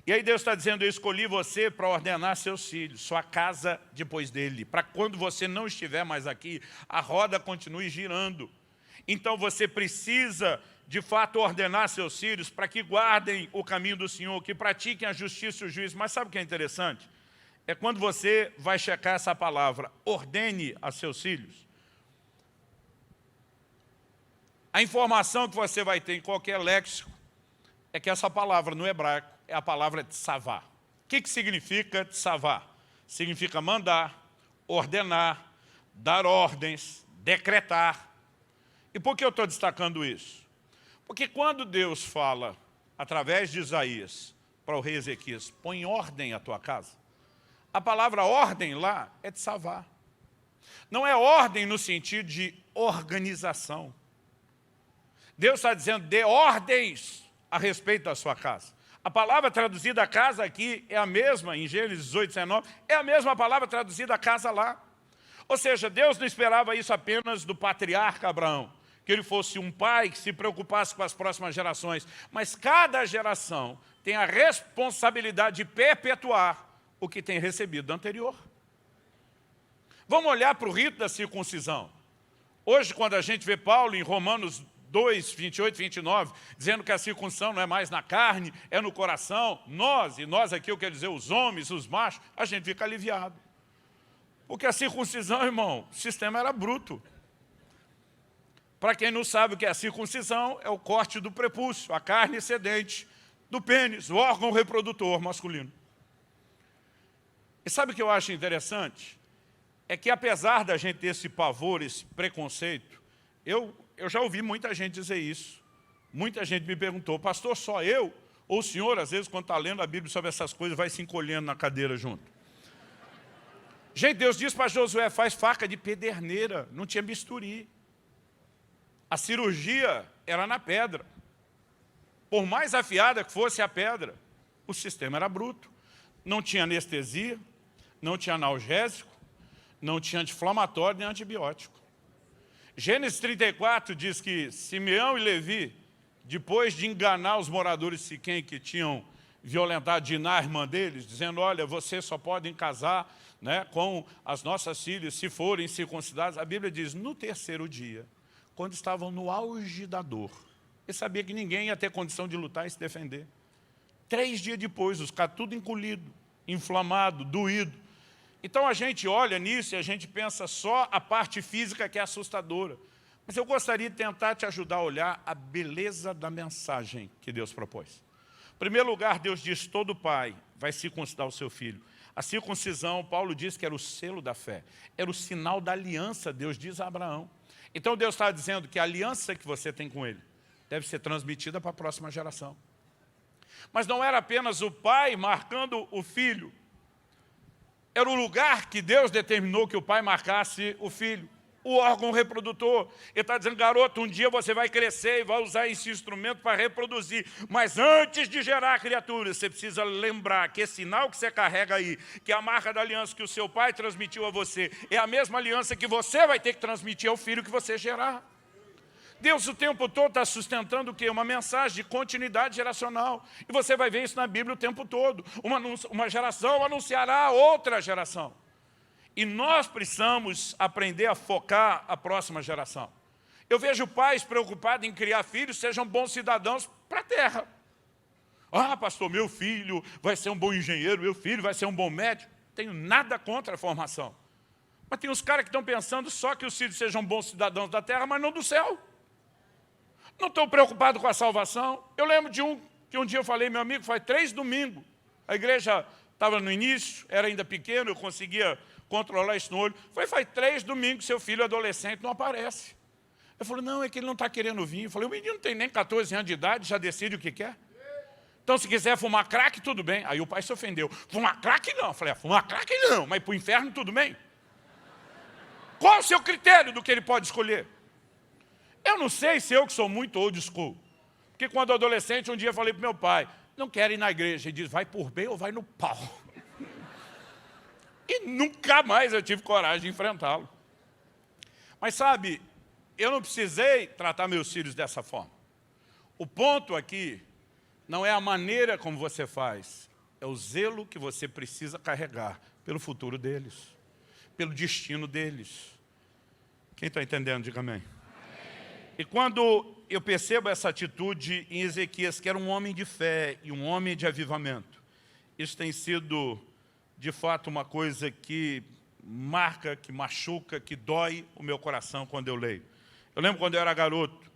E aí Deus está dizendo, eu escolhi você para ordenar seus filhos, sua casa depois dele, para quando você não estiver mais aqui, a roda continue girando. Então você precisa, de fato, ordenar seus filhos para que guardem o caminho do Senhor, que pratiquem a justiça e o juízo. Mas sabe o que é interessante? É quando você vai checar essa palavra, ordene a seus filhos. A informação que você vai ter em qualquer léxico é que essa palavra no hebraico é a palavra tsavá. O que significa tsavá? Significa mandar, ordenar, dar ordens, decretar. E por que eu estou destacando isso? Porque quando Deus fala, através de Isaías, para o rei Ezequias, põe ordem à tua casa, a palavra ordem lá é tsavá. Não é ordem no sentido de organização. Deus está dizendo, dê ordens a respeito da sua casa. A palavra traduzida casa aqui é a mesma, em Gênesis 18, 19, é a mesma palavra traduzida casa lá. Ou seja, Deus não esperava isso apenas do patriarca Abraão, que ele fosse um pai que se preocupasse com as próximas gerações, mas cada geração tem a responsabilidade de perpetuar o que tem recebido do anterior. Vamos olhar para o rito da circuncisão. Hoje, quando a gente vê Paulo em Romanos 2, 28, 29, dizendo que a circuncisão não é mais na carne, é no coração, nós aqui eu quero dizer os homens, os machos, a gente fica aliviado. Porque a circuncisão, irmão, o sistema era bruto. Para quem não sabe o que é a circuncisão, é o corte do prepúcio, a carne excedente do pênis, o órgão reprodutor masculino. E sabe o que eu acho interessante? É que apesar da gente ter esse pavor, esse preconceito, eu já ouvi muita gente dizer isso. Muita gente me perguntou, pastor, só eu? Ou o senhor, às vezes, quando está lendo a Bíblia sobre essas coisas, vai se encolhendo na cadeira junto. Gente, Deus diz para Josué, faz faca de pederneira, não tinha bisturi. A cirurgia era na pedra. Por mais afiada que fosse a pedra, o sistema era bruto. Não tinha anestesia, não tinha analgésico, não tinha anti-inflamatório nem antibiótico. Gênesis 34 diz que Simeão e Levi, depois de enganar os moradores de Siquém que tinham violentado Diná, a irmã deles, dizendo, olha, vocês só podem casar, né, com as nossas filhas se forem circuncidadas. A Bíblia diz, no terceiro dia, quando estavam no auge da dor, ele sabia que ninguém ia ter condição de lutar e se defender. 3 dias depois, os caras tudo encolhido, inflamado, doído. Então a gente olha nisso e a gente pensa só a parte física que é assustadora. Mas eu gostaria de tentar te ajudar a olhar a beleza da mensagem que Deus propôs. Em primeiro lugar, Deus diz, todo pai vai circuncidar o seu filho. A circuncisão, Paulo diz que era o selo da fé, era o sinal da aliança, Deus diz a Abraão. Então Deus está dizendo que a aliança que você tem com ele deve ser transmitida para a próxima geração. Mas não era apenas o pai marcando o filho, era o lugar que Deus determinou que o pai marcasse o filho, o órgão reprodutor. Ele está dizendo, garoto, um dia você vai crescer e vai usar esse instrumento para reproduzir. Mas antes de gerar a criatura, você precisa lembrar que esse sinal que você carrega aí, que é a marca da aliança que o seu pai transmitiu a você, é a mesma aliança que você vai ter que transmitir ao filho que você gerar. Deus o tempo todo está sustentando o quê? Uma mensagem de continuidade geracional. E você vai ver isso na Bíblia o tempo todo. Uma geração anunciará a outra geração. E nós precisamos aprender a focar a próxima geração. Eu vejo pais preocupados em criar filhos, sejam bons cidadãos para a terra. Ah, pastor, meu filho vai ser um bom engenheiro, meu filho vai ser um bom médico. Tenho nada contra a formação. Mas tem uns caras que estão pensando só que os filhos sejam bons cidadãos da terra, mas não do céu. Não estão preocupados com a salvação. Eu lembro de que um dia eu falei, meu amigo, faz 3 domingos. A igreja estava no início, era ainda pequeno, eu conseguia controlar isso no olho. Faz 3 domingos, seu filho adolescente não aparece. Eu falei, não, é que ele não está querendo vir. Eu falei, o menino não tem nem 14 anos de idade, já decide o que quer. Então, se quiser fumar crack, tudo bem. Aí o pai se ofendeu. Fumar crack, não. Eu falei, fumar crack, não. Mas para o inferno, tudo bem. Qual o seu critério do que ele pode escolher? Eu não sei se eu que sou muito old school. Porque quando adolescente, um dia eu falei para meu pai, não quero ir na igreja. Ele diz, vai por bem ou vai no pau? E nunca mais eu tive coragem de enfrentá-lo. Mas sabe, eu não precisei tratar meus filhos dessa forma. O ponto aqui não é a maneira como você faz, é o zelo que você precisa carregar pelo futuro deles, pelo destino deles. Quem está entendendo, diga amém. E quando eu percebo essa atitude em Ezequias, que era um homem de fé e um homem de avivamento, isso tem sido, de fato, uma coisa que marca, que machuca, que dói o meu coração quando eu leio. Eu lembro quando eu era garoto,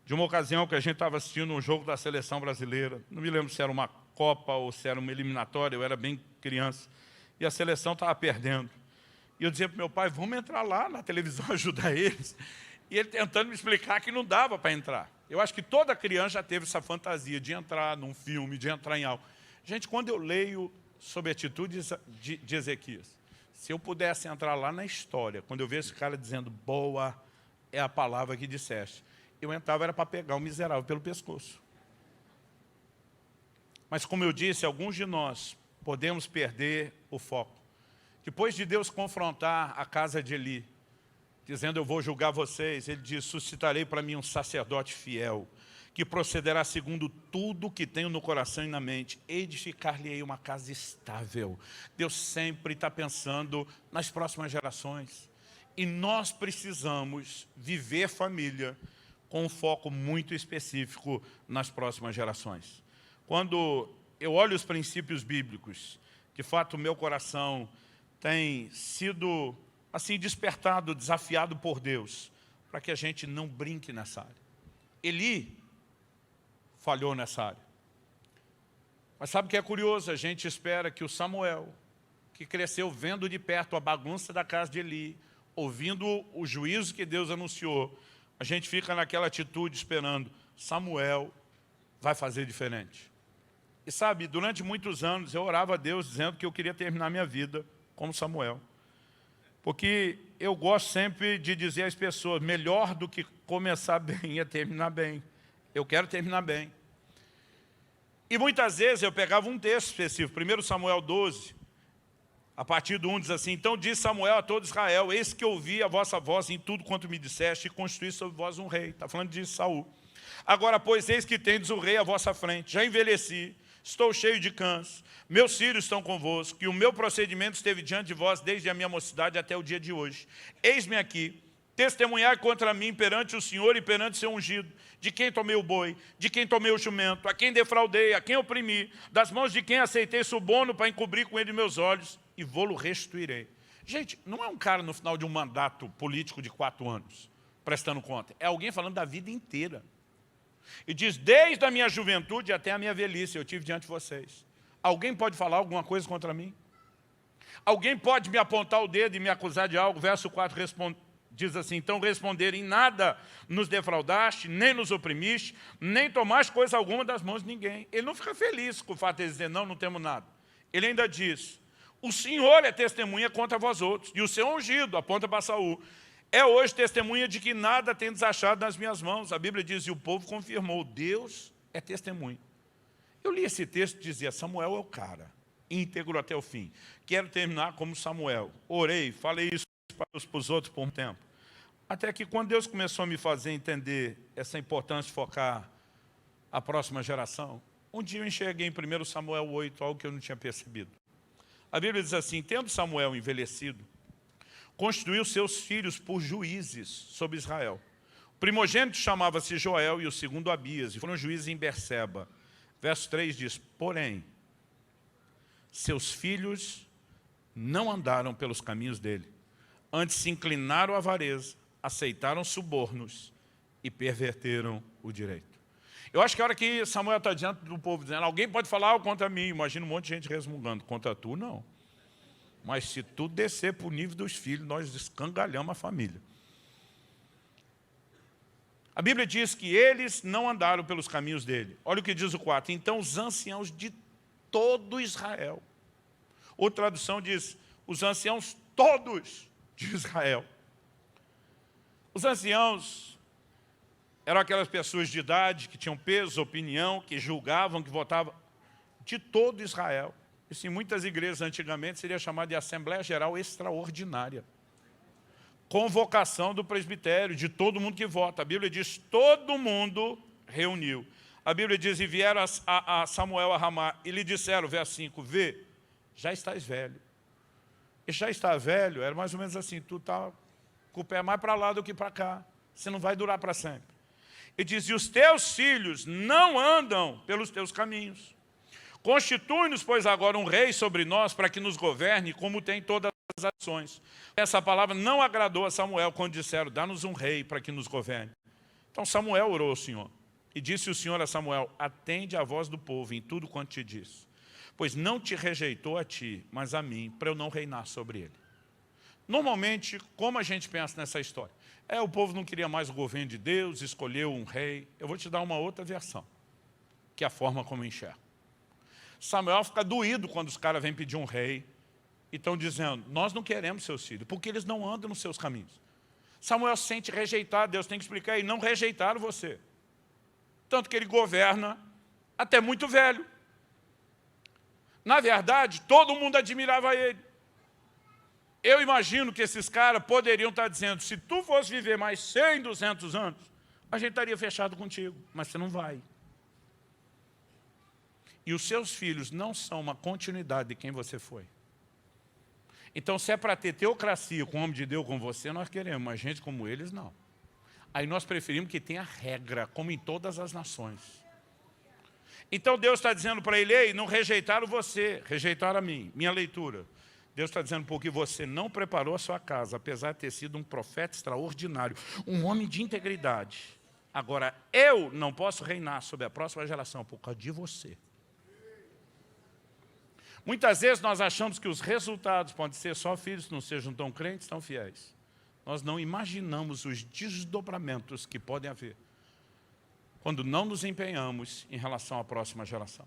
de uma ocasião que a gente estava assistindo um jogo da seleção brasileira, não me lembro se era uma Copa ou se era uma eliminatória, eu era bem criança, e a seleção estava perdendo. E eu dizia para meu pai, vamos entrar lá na televisão ajudar eles. E ele tentando me explicar que não dava para entrar. Eu acho que toda criança já teve essa fantasia de entrar num filme, de entrar em algo. Gente, quando eu leio sobre a atitude de Ezequias, se eu pudesse entrar lá na história, quando eu vejo esse cara dizendo, boa é a palavra que disseste, eu entrava era para pegar o miserável pelo pescoço. Mas como eu disse, alguns de nós podemos perder o foco. Depois de Deus confrontar a casa de Eli, dizendo, eu vou julgar vocês, ele diz, suscitarei para mim um sacerdote fiel, que procederá segundo tudo que tenho no coração e na mente, edificar-lhe-ei uma casa estável. Deus sempre está pensando nas próximas gerações. E nós precisamos viver família com um foco muito específico nas próximas gerações. Quando eu olho os princípios bíblicos, de fato o meu coração tem sido assim despertado, desafiado por Deus, para que a gente não brinque nessa área. Eli falhou nessa área. Mas sabe o que é curioso? A gente espera que o Samuel, que cresceu vendo de perto a bagunça da casa de Eli, ouvindo o juízo que Deus anunciou, a gente fica naquela atitude esperando, Samuel vai fazer diferente. E sabe, durante muitos anos eu orava a Deus dizendo que eu queria terminar minha vida como Samuel. Porque eu gosto sempre de dizer às pessoas, melhor do que começar bem é terminar bem. Eu quero terminar bem. E muitas vezes eu pegava um texto específico, 1 Samuel 12, a partir do 1 diz assim, então disse Samuel a todo Israel, eis que ouvi a vossa voz em tudo quanto me disseste e construí sobre vós um rei. Está falando de Saul. Agora, pois, eis que tendes o rei à vossa frente, já envelheci, estou cheio de câncer, meus filhos estão convosco, e o meu procedimento esteve diante de vós desde a minha mocidade até o dia de hoje. Eis-me aqui, testemunhar contra mim perante o Senhor e perante o seu ungido, de quem tomei o boi, de quem tomei o jumento, a quem defraudei, a quem oprimi, das mãos de quem aceitei suborno para encobrir com ele meus olhos, e vou-lo restituirei. Gente, não é um cara no final de um mandato político de 4 anos, prestando conta. É alguém falando da vida inteira. E diz, desde a minha juventude até a minha velhice, eu tive diante de vocês. Alguém pode falar alguma coisa contra mim? Alguém pode me apontar o dedo e me acusar de algo? Verso 4 diz assim, então responderem, nada nos defraudaste, nem nos oprimiste, nem tomaste coisa alguma das mãos de ninguém. Ele não fica feliz com o fato de eles dizer, não temos nada. Ele ainda diz, o Senhor é testemunha contra vós outros, e o seu ungido, aponta para Saul, é hoje testemunha de que nada tem desachado nas minhas mãos. A Bíblia diz, e o povo confirmou, Deus é testemunha. Eu li esse texto e dizia, Samuel é o cara, íntegro até o fim. Quero terminar como Samuel. Orei, falei isso para os outros por um tempo. Até que quando Deus começou a me fazer entender essa importância de focar a próxima geração, um dia eu enxerguei em 1 Samuel 8 algo que eu não tinha percebido. A Bíblia diz assim: tendo Samuel envelhecido, constituiu seus filhos por juízes sobre Israel. O primogênito chamava-se Joel e o segundo Abias, e foram juízes em Berseba. Verso 3 diz: porém, seus filhos não andaram pelos caminhos dele, antes se inclinaram à avareza, aceitaram subornos e perverteram o direito. Eu acho que a hora que Samuel está diante do povo dizendo: alguém pode falar algo contra mim, imagina um monte de gente resmungando, contra tu não. Mas se tu descer para o nível dos filhos, nós escangalhamos a família. A Bíblia diz que eles não andaram pelos caminhos dele. Olha o que diz o 4. Então os anciãos de todo Israel. Outra tradução diz: os anciãos todos de Israel. Os anciãos eram aquelas pessoas de idade que tinham peso, opinião, que julgavam, que votavam, de todo Israel. Isso em muitas igrejas antigamente seria chamado de Assembleia Geral Extraordinária. Convocação do presbitério, de todo mundo que vota. A Bíblia diz: todo mundo reuniu. A Bíblia diz: e vieram a Samuel a Ramá e lhe disseram, verso 5, vê, já estás velho. E já está velho, era mais ou menos assim: tu está com o pé mais para lá do que para cá. Você não vai durar para sempre. E diz: e os teus filhos não andam pelos teus caminhos. Constitui-nos, pois, agora um rei sobre nós, para que nos governe, como tem todas as ações. Essa palavra não agradou a Samuel quando disseram: dá-nos um rei para que nos governe. Então Samuel orou ao Senhor. E disse o Senhor a Samuel: atende a voz do povo em tudo quanto te diz. Pois não te rejeitou a ti, mas a mim, para eu não reinar sobre ele. Normalmente, como a gente pensa nessa história? O povo não queria mais o governo de Deus, escolheu um rei. Eu vou te dar uma outra versão, que é a forma como eu enxergo. Samuel fica doído quando os caras vêm pedir um rei e estão dizendo: nós não queremos seus filhos, porque eles não andam nos seus caminhos. Samuel se sente rejeitado, Deus tem que explicar: e não rejeitaram você. Tanto que ele governa até muito velho. Na verdade, todo mundo admirava ele. Eu imagino que esses caras poderiam estar dizendo: se tu fosse viver mais 100, 200 anos, a gente estaria fechado contigo, mas você não vai. E os seus filhos não são uma continuidade de quem você foi. Então, se é para ter teocracia com o homem de Deus como você, nós queremos, mas gente como eles, não. Aí nós preferimos que tenha regra, como em todas as nações. Então Deus está dizendo para ele: ei, não rejeitaram você, rejeitaram a mim. Minha leitura. Deus está dizendo: porque você não preparou a sua casa, apesar de ter sido um profeta extraordinário, um homem de integridade. Agora, eu não posso reinar sobre a próxima geração por causa de você. Muitas vezes nós achamos que os resultados podem ser só filhos que não sejam tão crentes, tão fiéis. Nós não imaginamos os desdobramentos que podem haver quando não nos empenhamos em relação à próxima geração.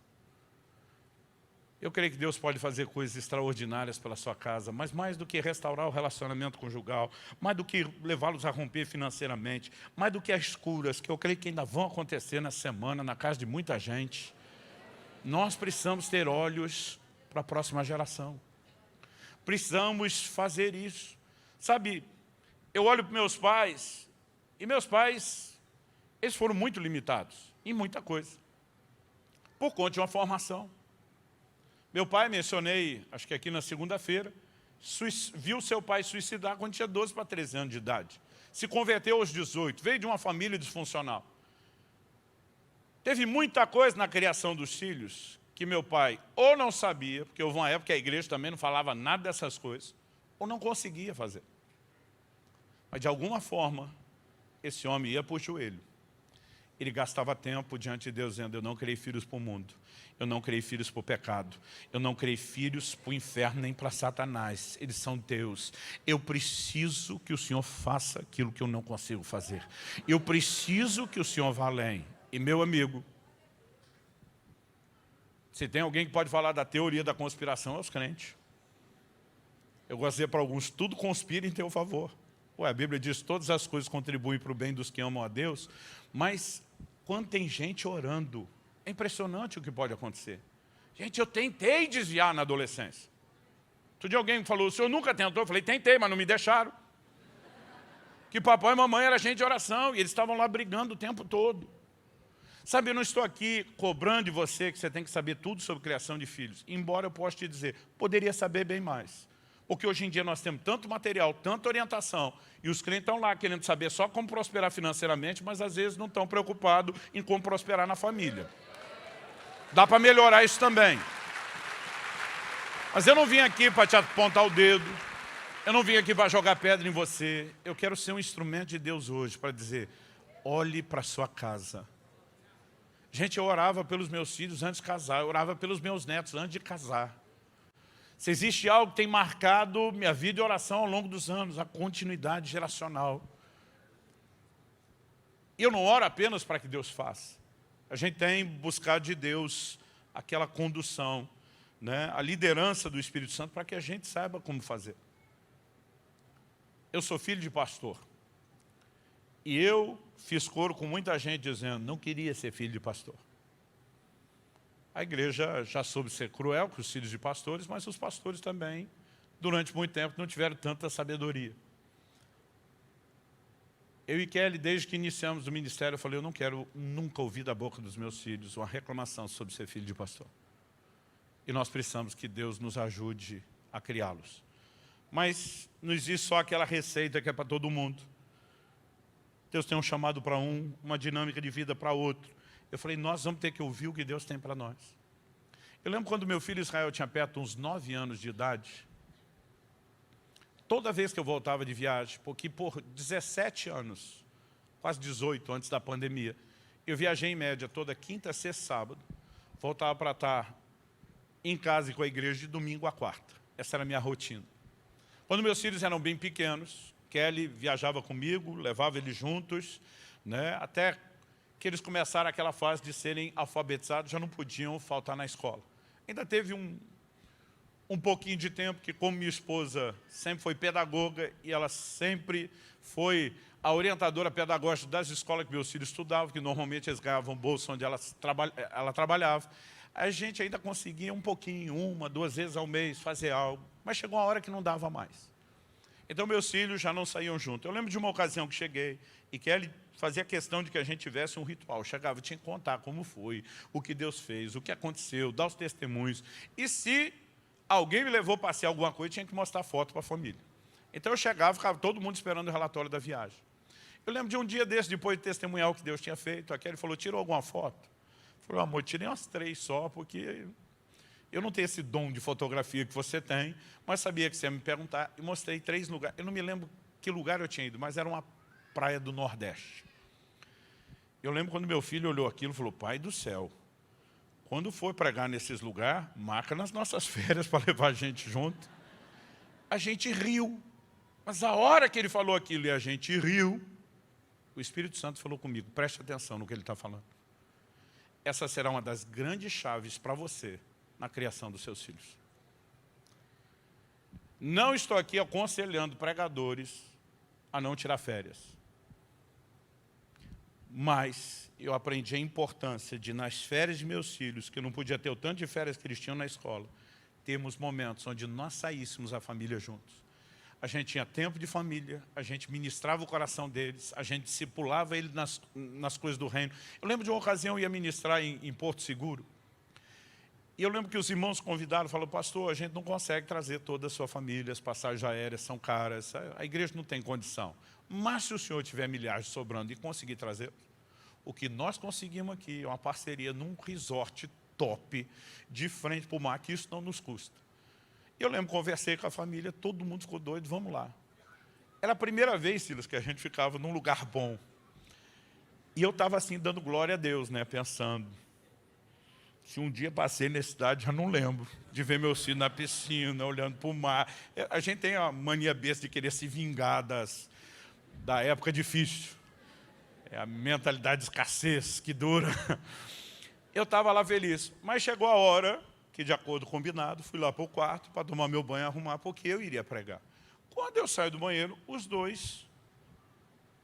Eu creio que Deus pode fazer coisas extraordinárias pela sua casa, mas mais do que restaurar o relacionamento conjugal, mais do que levá-los a romper financeiramente, mais do que as curas, que eu creio que ainda vão acontecer nessa semana na casa de muita gente, nós precisamos ter olhos para a próxima geração. Precisamos fazer isso. Sabe, eu olho para meus pais, e meus pais, eles foram muito limitados em muita coisa, por conta de uma formação. Meu pai, mencionei, acho que aqui na segunda-feira, viu seu pai suicidar quando tinha 12 para 13 anos de idade. Se converteu aos 18, veio de uma família disfuncional. Teve muita coisa na criação dos filhos que meu pai ou não sabia, porque houve uma época que a igreja também não falava nada dessas coisas, ou não conseguia fazer. Mas de alguma forma, esse homem ia para o joelho. Ele gastava tempo diante de Deus dizendo: eu não criei filhos para o mundo, eu não criei filhos para o pecado, eu não criei filhos para o inferno nem para Satanás, eles são Deus. Eu preciso que o Senhor faça aquilo que eu não consigo fazer. Eu preciso que o Senhor vá além. E meu amigo, se tem alguém que pode falar da teoria da conspiração, é os crentes. Eu gosto de dizer para alguns: tudo conspira em teu favor. A Bíblia diz: todas as coisas contribuem para o bem dos que amam a Deus, mas quando tem gente orando, é impressionante o que pode acontecer. Gente, eu tentei desviar na adolescência. Outro dia alguém me falou: o senhor nunca tentou? Eu falei: tentei, mas não me deixaram. que papai e mamãe eram gente de oração, e eles estavam lá brigando o tempo todo. Sabe, eu não estou aqui cobrando de você que você tem que saber tudo sobre criação de filhos, embora eu possa te dizer, poderia saber bem mais. Porque hoje em dia nós temos tanto material, tanta orientação, e os clientes estão lá querendo saber só como prosperar financeiramente, mas às vezes não estão preocupados em como prosperar na família. Dá para melhorar isso também. Mas eu não vim aqui para te apontar o dedo, eu não vim aqui para jogar pedra em você, eu quero ser um instrumento de Deus hoje para dizer, olhe para a sua casa. Gente, eu orava pelos meus filhos antes de casar, eu orava pelos meus netos antes de casar. Se existe algo que tem marcado minha vida de oração ao longo dos anos, a continuidade geracional. E eu não oro apenas para que Deus faça. A gente tem buscado de Deus aquela condução, né, a liderança do Espírito Santo para que a gente saiba como fazer. Eu sou filho de pastor. E eu fiz coro com muita gente dizendo, não queria ser filho de pastor. A igreja já soube ser cruel com os filhos de pastores, mas os pastores também, durante muito tempo, não tiveram tanta sabedoria. Eu e Kelly, desde que iniciamos o ministério, eu falei, eu não quero nunca ouvir da boca dos meus filhos uma reclamação sobre ser filho de pastor. E nós precisamos que Deus nos ajude a criá-los. Mas não existe só aquela receita que é para todo mundo. Deus tem um chamado para um, uma dinâmica de vida para outro. Eu falei, nós vamos ter que ouvir o que Deus tem para nós. Eu lembro quando meu filho Israel tinha perto uns 9 anos de idade, toda vez que eu voltava de viagem, porque por 17 anos, quase 18 antes da pandemia, eu viajei em média toda quinta, sexta, sábado, voltava para estar em casa e com a igreja de domingo a quarta. Essa era a minha rotina. Quando meus filhos eram bem pequenos, Kelly viajava comigo, levava eles juntos, né, até que eles começaram aquela fase de serem alfabetizados, já não podiam faltar na escola. Ainda teve um pouquinho de tempo que, como minha esposa sempre foi pedagoga e ela sempre foi a orientadora pedagógica das escolas que meus filhos estudavam, que normalmente eles ganhavam bolsa onde ela trabalhava, a gente ainda conseguia um pouquinho, 1, 2 vezes ao mês, fazer algo, mas chegou uma hora que não dava mais. Então meus filhos já não saíam juntos. Eu lembro de uma ocasião que cheguei e que ele fazia questão de que a gente tivesse um ritual. Chegava, tinha que contar como foi, o que Deus fez, o que aconteceu, dar os testemunhos. E se alguém me levou a passear alguma coisa, tinha que mostrar foto para a família. Então eu chegava, ficava todo mundo esperando o relatório da viagem. Eu lembro de um dia desse, depois de testemunhar o que Deus tinha feito, aquele falou, tirou alguma foto? Eu falei, amor, tirei umas 3 só, porque eu não tenho esse dom de fotografia que você tem, mas sabia que você ia me perguntar, e mostrei 3 lugares. Eu não me lembro que lugar eu tinha ido, mas era uma praia do Nordeste. Eu lembro quando meu filho olhou aquilo e falou, pai do céu, quando for pregar nesses lugares, marca nas nossas férias para levar a gente junto. A gente riu, mas a hora que ele falou aquilo e a gente riu, o Espírito Santo falou comigo, preste atenção no que ele está falando. Essa será uma das grandes chaves para você na criação dos seus filhos. Não estou aqui aconselhando pregadores a não tirar férias. Mas eu aprendi a importância de, nas férias de meus filhos, que eu não podia ter o tanto de férias que eles tinham na escola, termos momentos onde nós saíssemos a família juntos. A gente tinha tempo de família, a gente ministrava o coração deles, a gente discipulava eles nas coisas do reino. Eu lembro de uma ocasião, eu ia ministrar em Porto Seguro, e eu lembro que os irmãos convidaram, falaram, pastor, a gente não consegue trazer toda a sua família, as passagens aéreas são caras, a igreja não tem condição. Mas se o senhor tiver milhares sobrando e conseguir trazer, o que nós conseguimos aqui é uma parceria num resort top, de frente para o mar, que isso não nos custa. Eu lembro, conversei com a família, todo mundo ficou doido, vamos lá. Era a primeira vez, Silas, que a gente ficava num lugar bom. E eu estava assim, dando glória a Deus, né, pensando, se um dia passei nessa cidade, já não lembro, de ver meus filhos na piscina, olhando para o mar. A gente tem a mania besta de querer se vingar da época difícil. É a mentalidade de escassez que dura. Eu estava lá feliz, mas chegou a hora que, de acordo com o combinado, fui lá para o quarto para tomar meu banho e arrumar, porque eu iria pregar. Quando eu saio do banheiro, os dois,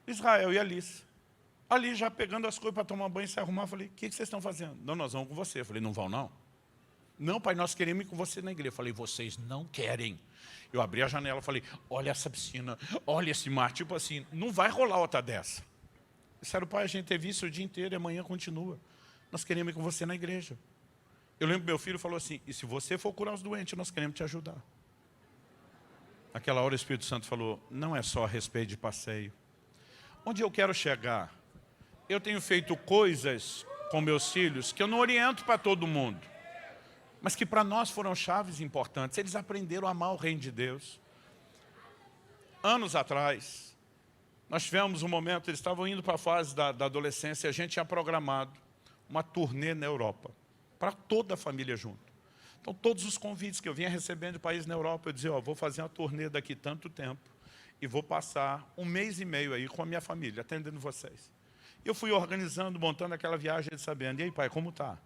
Israel e Alice, ali já pegando as coisas para tomar banho e se arrumar, eu falei, o que vocês estão fazendo? Não, nós vamos com você. Eu falei, não vão não? Não, pai, nós queremos ir com você na igreja. Eu falei, vocês não querem. Eu abri a janela e falei, olha essa piscina, olha esse mar. Tipo assim, não vai rolar outra dessa. Disseram, pai, a gente teve isso o dia inteiro e amanhã continua. Nós queremos ir com você na igreja. Eu lembro que meu filho falou assim, e se você for curar os doentes, nós queremos te ajudar. Naquela hora o Espírito Santo falou, não é só a respeito de passeio. Onde eu quero chegar? Eu tenho feito coisas com meus filhos que eu não oriento para todo mundo, mas que para nós foram chaves importantes. Eles aprenderam a amar o reino de Deus. Anos atrás, nós tivemos um momento, eles estavam indo para a fase da adolescência, e a gente tinha programado uma turnê na Europa, para toda a família junto. Então, todos os convites que eu vinha recebendo de países na Europa, eu dizia, vou fazer uma turnê daqui tanto tempo, e vou passar 1 mês e meio aí com a minha família, atendendo vocês. Eu fui organizando, montando aquela viagem, eles sabendo, e aí pai, como está?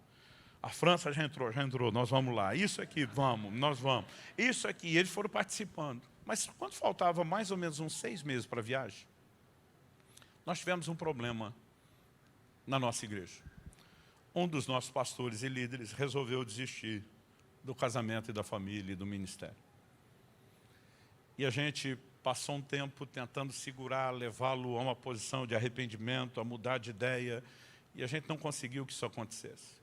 A França já entrou, nós vamos lá. Isso aqui, vamos, nós vamos. Isso aqui, eles foram participando. Mas quando faltava mais ou menos uns 6 meses para a viagem, nós tivemos um problema na nossa igreja. Um dos nossos pastores e líderes resolveu desistir do casamento e da família e do ministério. E a gente passou um tempo tentando segurar, levá-lo a uma posição de arrependimento, a mudar de ideia, e a gente não conseguiu que isso acontecesse.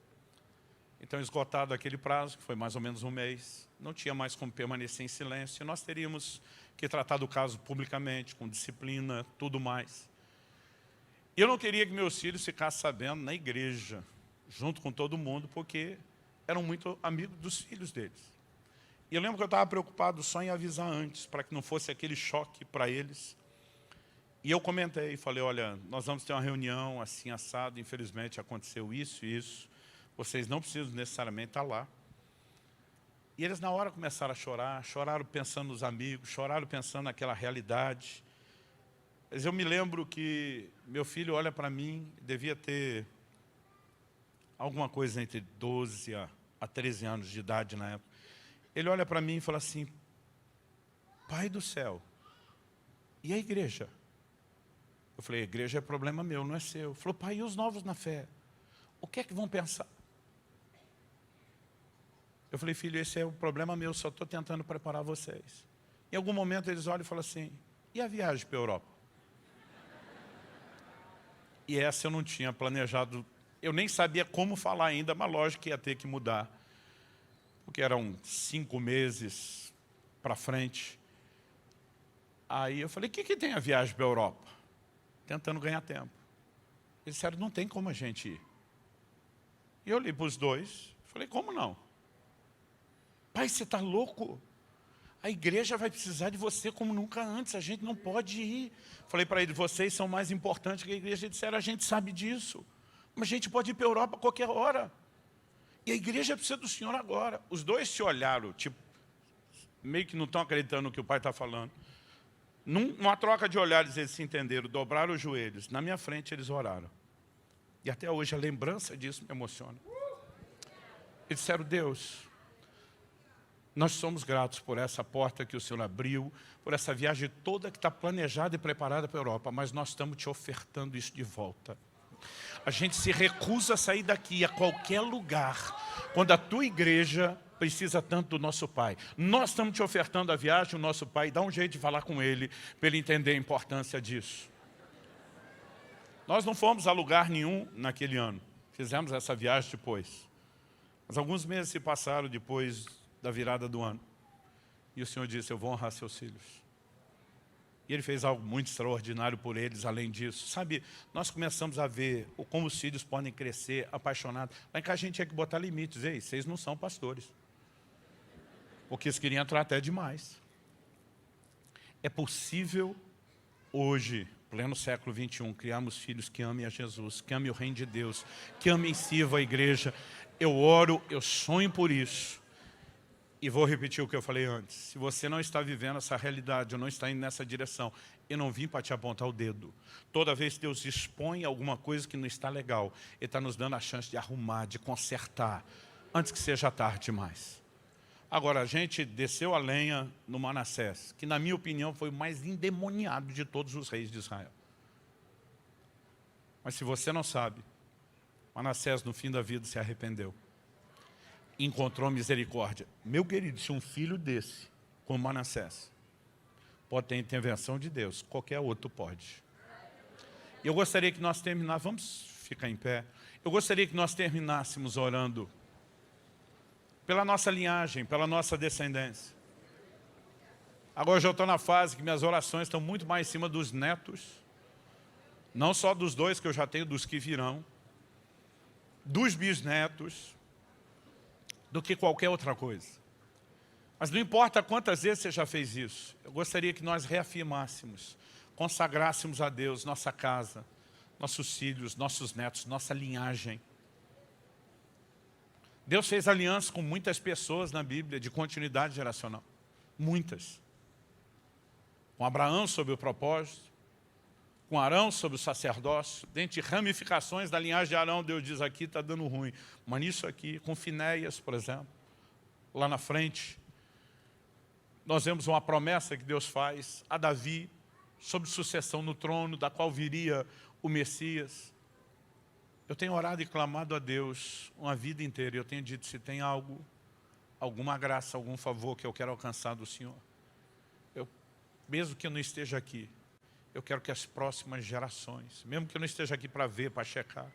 Então, esgotado aquele prazo, que foi mais ou menos 1 mês, não tinha mais como permanecer em silêncio, e nós teríamos que tratar do caso publicamente, com disciplina, tudo mais. E eu não queria que meus filhos ficassem sabendo na igreja, junto com todo mundo, porque eram muito amigos dos filhos deles. E eu lembro que eu estava preocupado só em avisar antes, para que não fosse aquele choque para eles. E eu comentei, falei, olha, nós vamos ter uma reunião assim, assado, infelizmente aconteceu isso e isso, vocês não precisam necessariamente estar lá. E eles na hora começaram a chorar, choraram pensando nos amigos, choraram pensando naquela realidade. Mas eu me lembro que meu filho olha para mim, devia ter alguma coisa entre 12 a 13 anos de idade na época. Ele olha para mim e fala assim, pai do céu, e a igreja? Eu falei, a igreja é problema meu, não é seu. Ele falou, pai, e os novos na fé? O que é que vão pensar? Eu falei, filho, esse é o problema meu, só estou tentando preparar vocês. Em algum momento eles olham e falam assim, e a viagem para a Europa? E essa eu não tinha planejado, eu nem sabia como falar ainda, mas lógico que ia ter que mudar. Porque eram 5 meses para frente. Aí eu falei, o que tem a viagem para a Europa? Tentando ganhar tempo. Eles disseram, não tem como a gente ir. E eu olhei para os dois, falei, como não? Pai, você está louco? A igreja vai precisar de você como nunca antes, a gente não pode ir. Falei para eles, vocês são mais importantes que a igreja. Eles disseram, a gente sabe disso, mas a gente pode ir para a Europa a qualquer hora. E a igreja precisa do Senhor agora. Os dois se olharam, tipo, meio que não estão acreditando no que o pai está falando. Numa troca de olhares, eles se entenderam, dobraram os joelhos. Na minha frente, eles oraram. E até hoje, a lembrança disso me emociona. Eles disseram, Deus, nós somos gratos por essa porta que o Senhor abriu, por essa viagem toda que está planejada e preparada para a Europa, mas nós estamos te ofertando isso de volta. A gente se recusa a sair daqui a qualquer lugar, quando a tua igreja precisa tanto do nosso Pai. Nós estamos te ofertando a viagem, o nosso Pai, dá um jeito de falar com Ele, para Ele entender a importância disso. Nós não fomos a lugar nenhum naquele ano, fizemos essa viagem depois. Mas alguns meses se passaram depois da virada do ano. E o Senhor disse, eu vou honrar seus filhos. E Ele fez algo muito extraordinário por eles, além disso. Sabe, nós começamos a ver como os filhos podem crescer apaixonados. Lá em casa a gente tinha que botar limites. Ei, vocês não são pastores. Porque eles queriam entrar até demais. É possível hoje, pleno século XXI, criarmos filhos que amem a Jesus, que amem o reino de Deus, que amem e sirvam a igreja. Eu oro, eu sonho por isso. E vou repetir o que eu falei antes. Se você não está vivendo essa realidade, ou não está indo nessa direção, eu não vim para te apontar o dedo. Toda vez que Deus expõe alguma coisa que não está legal, Ele está nos dando a chance de arrumar, de consertar, antes que seja tarde demais. Agora, a gente desceu a lenha no Manassés, que na minha opinião foi o mais endemoniado de todos os reis de Israel. Mas se você não sabe, Manassés no fim da vida se arrependeu. encontrou misericórdia. Meu querido, se um filho desse, como Manassés, pode ter intervenção de Deus, qualquer outro pode. Eu gostaria que nós terminássemos, vamos ficar em pé, eu gostaria que nós terminássemos orando pela nossa linhagem, pela nossa descendência. Agora eu já estou na fase que minhas orações estão muito mais em cima dos netos, não só dos 2 que eu já tenho, dos que virão, dos bisnetos, do que qualquer outra coisa. Mas não importa quantas vezes você já fez isso, eu gostaria que nós reafirmássemos, consagrássemos a Deus nossa casa, nossos filhos, nossos netos, nossa linhagem. Deus fez aliança com muitas pessoas na Bíblia, de continuidade geracional. Muitas. Com Abraão sobre o propósito, com Arão sobre o sacerdócio, dentre ramificações da linhagem de Arão, Deus diz aqui, está dando ruim. Mas nisso aqui, com Finéias, por exemplo, lá na frente, nós vemos uma promessa que Deus faz a Davi, sobre sucessão no trono, da qual viria o Messias. Eu tenho orado e clamado a Deus uma vida inteira, e eu tenho dito, se tem algo, alguma graça, algum favor que eu quero alcançar do Senhor, mesmo que eu não esteja aqui, eu quero que as próximas gerações, mesmo que eu não esteja aqui para ver, para checar,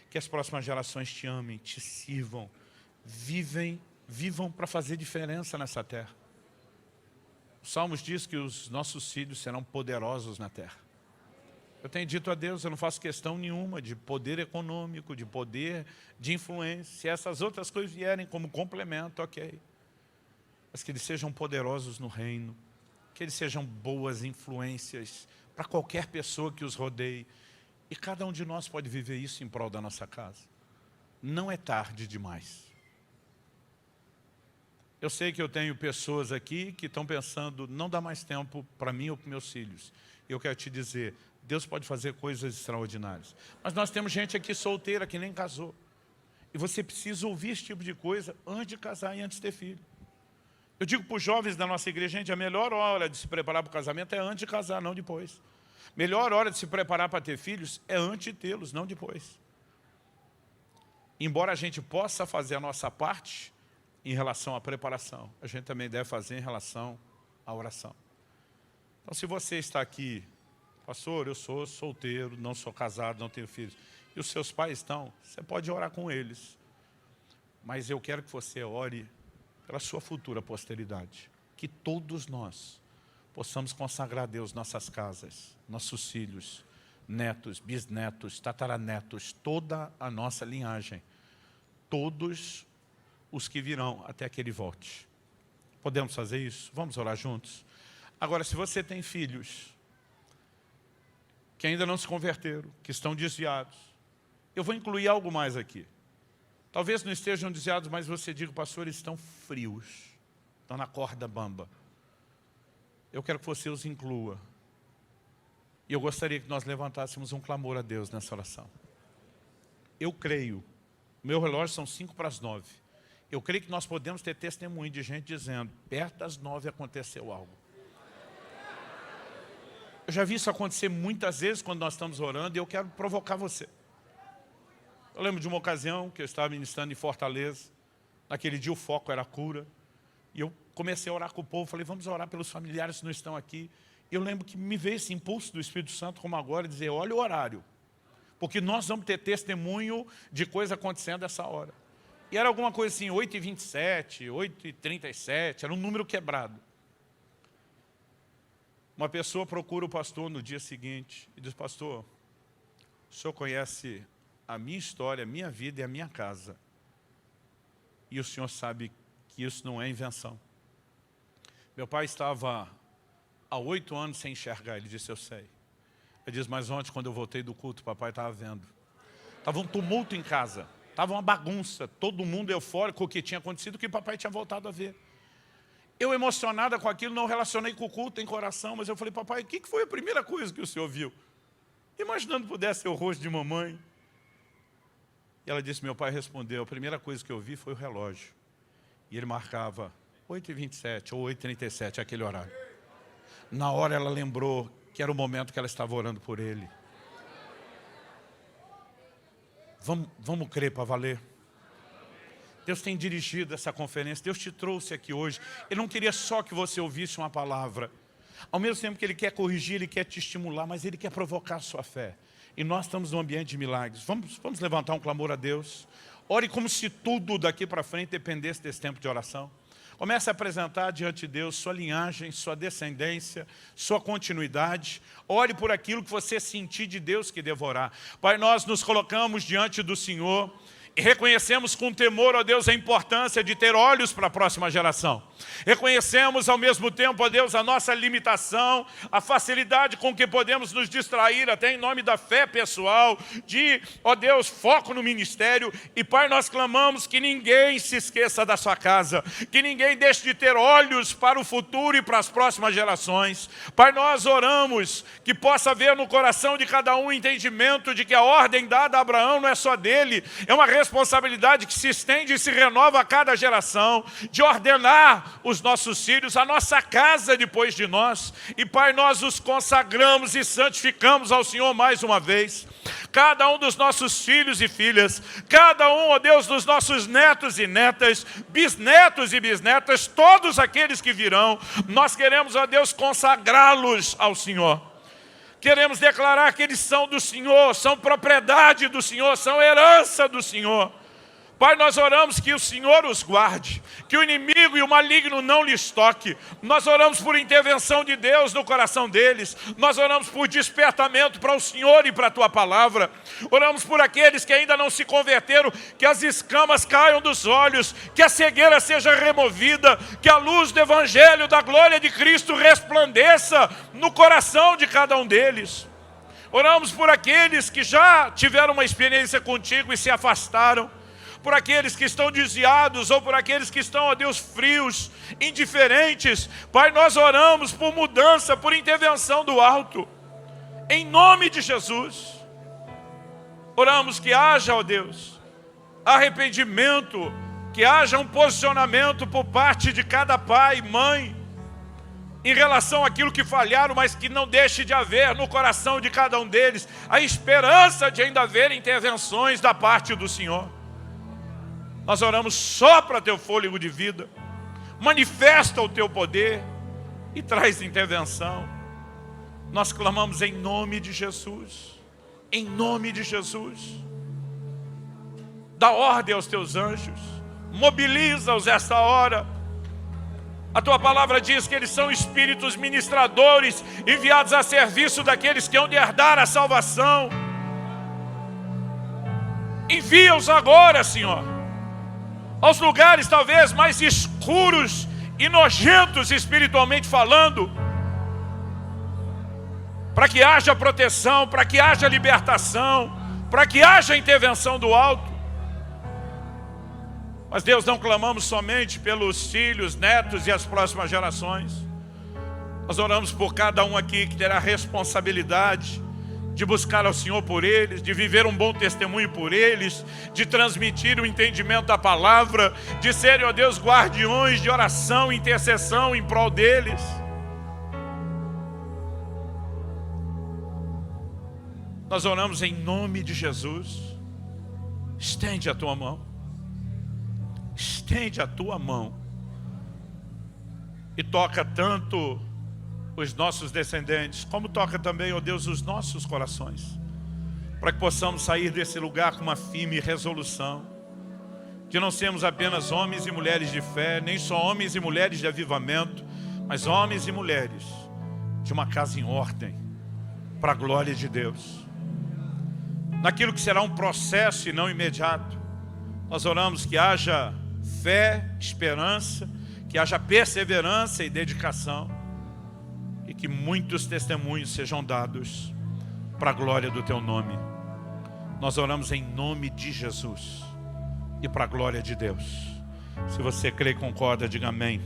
que as próximas gerações te amem, te sirvam, vivam para fazer diferença nessa terra. Os Salmos diz que os nossos filhos serão poderosos na terra. Eu tenho dito a Deus, eu não faço questão nenhuma de poder econômico, de poder de influência. Se essas outras coisas vierem como complemento, ok. Mas que eles sejam poderosos no reino, que eles sejam boas influências para qualquer pessoa que os rodeie. E cada um de nós pode viver isso em prol da nossa casa. Não é tarde demais. Eu sei que eu tenho pessoas aqui que estão pensando, não dá mais tempo para mim ou para meus filhos. Eu quero te dizer, Deus pode fazer coisas extraordinárias. Mas nós temos gente aqui solteira que nem casou. E você precisa ouvir esse tipo de coisa antes de casar e antes de ter filho. Eu digo para os jovens da nossa igreja, gente, a melhor hora de se preparar para o casamento é antes de casar, não depois. Melhor hora de se preparar para ter filhos é antes de tê-los, não depois. Embora a gente possa fazer a nossa parte em relação à preparação, a gente também deve fazer em relação à oração. Então, se você está aqui, pastor, eu sou solteiro, não sou casado, não tenho filhos, e os seus pais estão, você pode orar com eles. Mas eu quero que você ore pela sua futura posteridade. Que todos nós possamos consagrar a Deus nossas casas, nossos filhos, netos, bisnetos, tataranetos, toda a nossa linhagem. Todos os que virão até que Ele volte. Podemos fazer isso? Vamos orar juntos? Agora, se você tem filhos que ainda não se converteram, que estão desviados, eu vou incluir algo mais aqui. Talvez não estejam desviados, mas você diga, pastor, eles estão frios, estão na corda bamba. Eu quero que você os inclua. E eu gostaria que nós levantássemos um clamor a Deus nessa oração. Eu creio, meu relógio são 8:55. Eu creio que nós podemos ter testemunho de gente dizendo, perto das 9 aconteceu algo. Eu já vi isso acontecer muitas vezes quando nós estamos orando e eu quero provocar você. Eu lembro de uma ocasião que eu estava ministrando em Fortaleza. Naquele dia o foco era a cura. E eu comecei a orar com o povo, falei, vamos orar pelos familiares que não estão aqui. E eu lembro que me veio esse impulso do Espírito Santo, como agora, dizer, olha o horário. Porque nós vamos ter testemunho de coisa acontecendo essa hora. E era alguma coisa assim, 8h27, 8h37, era um número quebrado. Uma pessoa procura o pastor no dia seguinte e diz, pastor, o senhor conhece a minha história, a minha vida e a minha casa. E o senhor sabe que isso não é invenção. Meu pai estava há 8 anos sem enxergar, ele disse, eu sei. Ele disse, mas ontem quando eu voltei do culto, o papai estava vendo. Estava um tumulto em casa. Estava uma bagunça, todo mundo eufórico com o que tinha acontecido, que o papai tinha voltado a ver. Eu, emocionada com aquilo, não relacionei com o culto em coração, mas eu falei, papai, o que foi a primeira coisa que o senhor viu? Imaginando que pudesse ser o rosto de mamãe. E ela disse, meu pai respondeu, a primeira coisa que eu vi foi o relógio. E ele marcava 8h27 ou 8h37, aquele horário. Na hora ela lembrou que era o momento que ela estava orando por ele. Vamos crer para valer? Deus tem dirigido essa conferência, Deus te trouxe aqui hoje. Ele não queria só que você ouvisse uma palavra. Ao mesmo tempo que Ele quer corrigir, Ele quer te estimular, mas Ele quer provocar a sua fé. E nós estamos num ambiente de milagres. Vamos levantar um clamor a Deus. Ore como se tudo daqui para frente dependesse desse tempo de oração. Comece a apresentar diante de Deus sua linhagem, sua descendência, sua continuidade. Ore por aquilo que você sentir de Deus que devorar. Pai, nós nos colocamos diante do Senhor e reconhecemos com temor, ó Deus, a importância de ter olhos para a próxima geração. Reconhecemos ao mesmo tempo, ó Deus, a nossa limitação, a facilidade com que podemos nos distrair, até em nome da fé pessoal, de, ó Deus, foco no ministério. E Pai, nós clamamos que ninguém se esqueça da sua casa, que ninguém deixe de ter olhos para o futuro e para as próximas gerações. Pai, nós oramos que possa haver no coração de cada um entendimento de que a ordem dada a Abraão não é só dele, é uma responsabilidade que se estende e se renova a cada geração, de ordenar os nossos filhos, a nossa casa depois de nós. E Pai, nós os consagramos e santificamos ao Senhor mais uma vez. Cada um dos nossos filhos e filhas, cada um, ó Deus, dos nossos netos e netas, bisnetos e bisnetas, todos aqueles que virão, nós queremos, ó Deus, consagrá-los ao Senhor. Queremos declarar que eles são do Senhor, são propriedade do Senhor, são herança do Senhor. Pai, nós oramos que o Senhor os guarde, que o inimigo e o maligno não lhes toque. Nós oramos por intervenção de Deus no coração deles. Nós oramos por despertamento para o Senhor e para a Tua palavra. Oramos por aqueles que ainda não se converteram, que as escamas caiam dos olhos, que a cegueira seja removida, que a luz do Evangelho da glória de Cristo resplandeça no coração de cada um deles. Oramos por aqueles que já tiveram uma experiência contigo e se afastaram, por aqueles que estão desviados, ou por aqueles que estão, ó Deus, frios, indiferentes. Pai, nós oramos por mudança, por intervenção do alto, em nome de Jesus. Oramos que haja, ó Deus, arrependimento, que haja um posicionamento por parte de cada pai e mãe, em relação àquilo que falharam, mas que não deixe de haver no coração de cada um deles a esperança de ainda haver intervenções da parte do Senhor. Nós oramos só para Teu fôlego de vida, manifesta o Teu poder e traz intervenção. Nós clamamos em nome de Jesus, em nome de Jesus. Dá ordem aos Teus anjos, mobiliza-os esta hora. A Tua palavra diz que eles são espíritos ministradores, enviados a serviço daqueles que hão de herdar a salvação. Envia-os agora, Senhor, aos lugares talvez mais escuros e nojentos espiritualmente falando, para que haja proteção, para que haja libertação, para que haja intervenção do alto. Mas Deus, não clamamos somente pelos filhos, netos e as próximas gerações. Nós oramos por cada um aqui que terá responsabilidade de buscar ao Senhor por eles, de viver um bom testemunho por eles, de transmitir o entendimento da palavra, de serem, ó Deus, guardiões de oração e intercessão em prol deles. Nós oramos em nome de Jesus. Estende a Tua mão. Estende a Tua mão. E toca tanto os nossos descendentes, como toca também, ó Deus, os nossos corações, para que possamos sair desse lugar com uma firme resolução, de não sermos apenas homens e mulheres de fé, nem só homens e mulheres de avivamento, mas homens e mulheres de uma casa em ordem, para a glória de Deus. Naquilo que será um processo e não imediato, nós oramos que haja fé, esperança, que haja perseverança e dedicação, e que muitos testemunhos sejam dados para a glória do Teu nome. Nós oramos em nome de Jesus e para a glória de Deus. Se você crê e concorda, diga amém.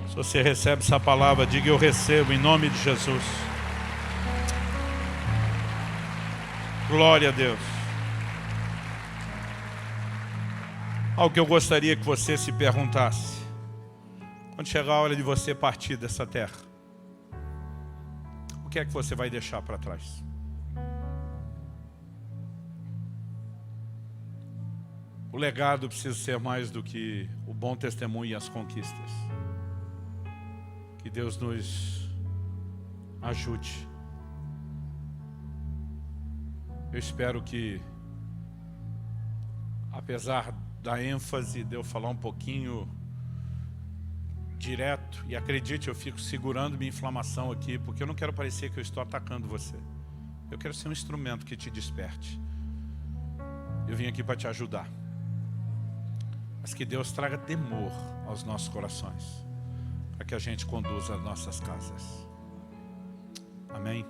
Se você recebe essa palavra, diga eu recebo em nome de Jesus. Glória a Deus. Algo que eu gostaria que você se perguntasse quando chegar a hora de você partir dessa terra: o que é que você vai deixar para trás? O legado precisa ser mais do que o bom testemunho e as conquistas. Que Deus nos ajude. Eu espero que, apesar da ênfase de eu falar um pouquinho direto, e acredite, eu fico segurando minha inflamação aqui, porque eu não quero parecer que eu estou atacando você. Eu quero ser um instrumento que te desperte. Eu vim aqui para te ajudar. Mas que Deus traga temor aos nossos corações, para que a gente conduza as nossas casas. Amém?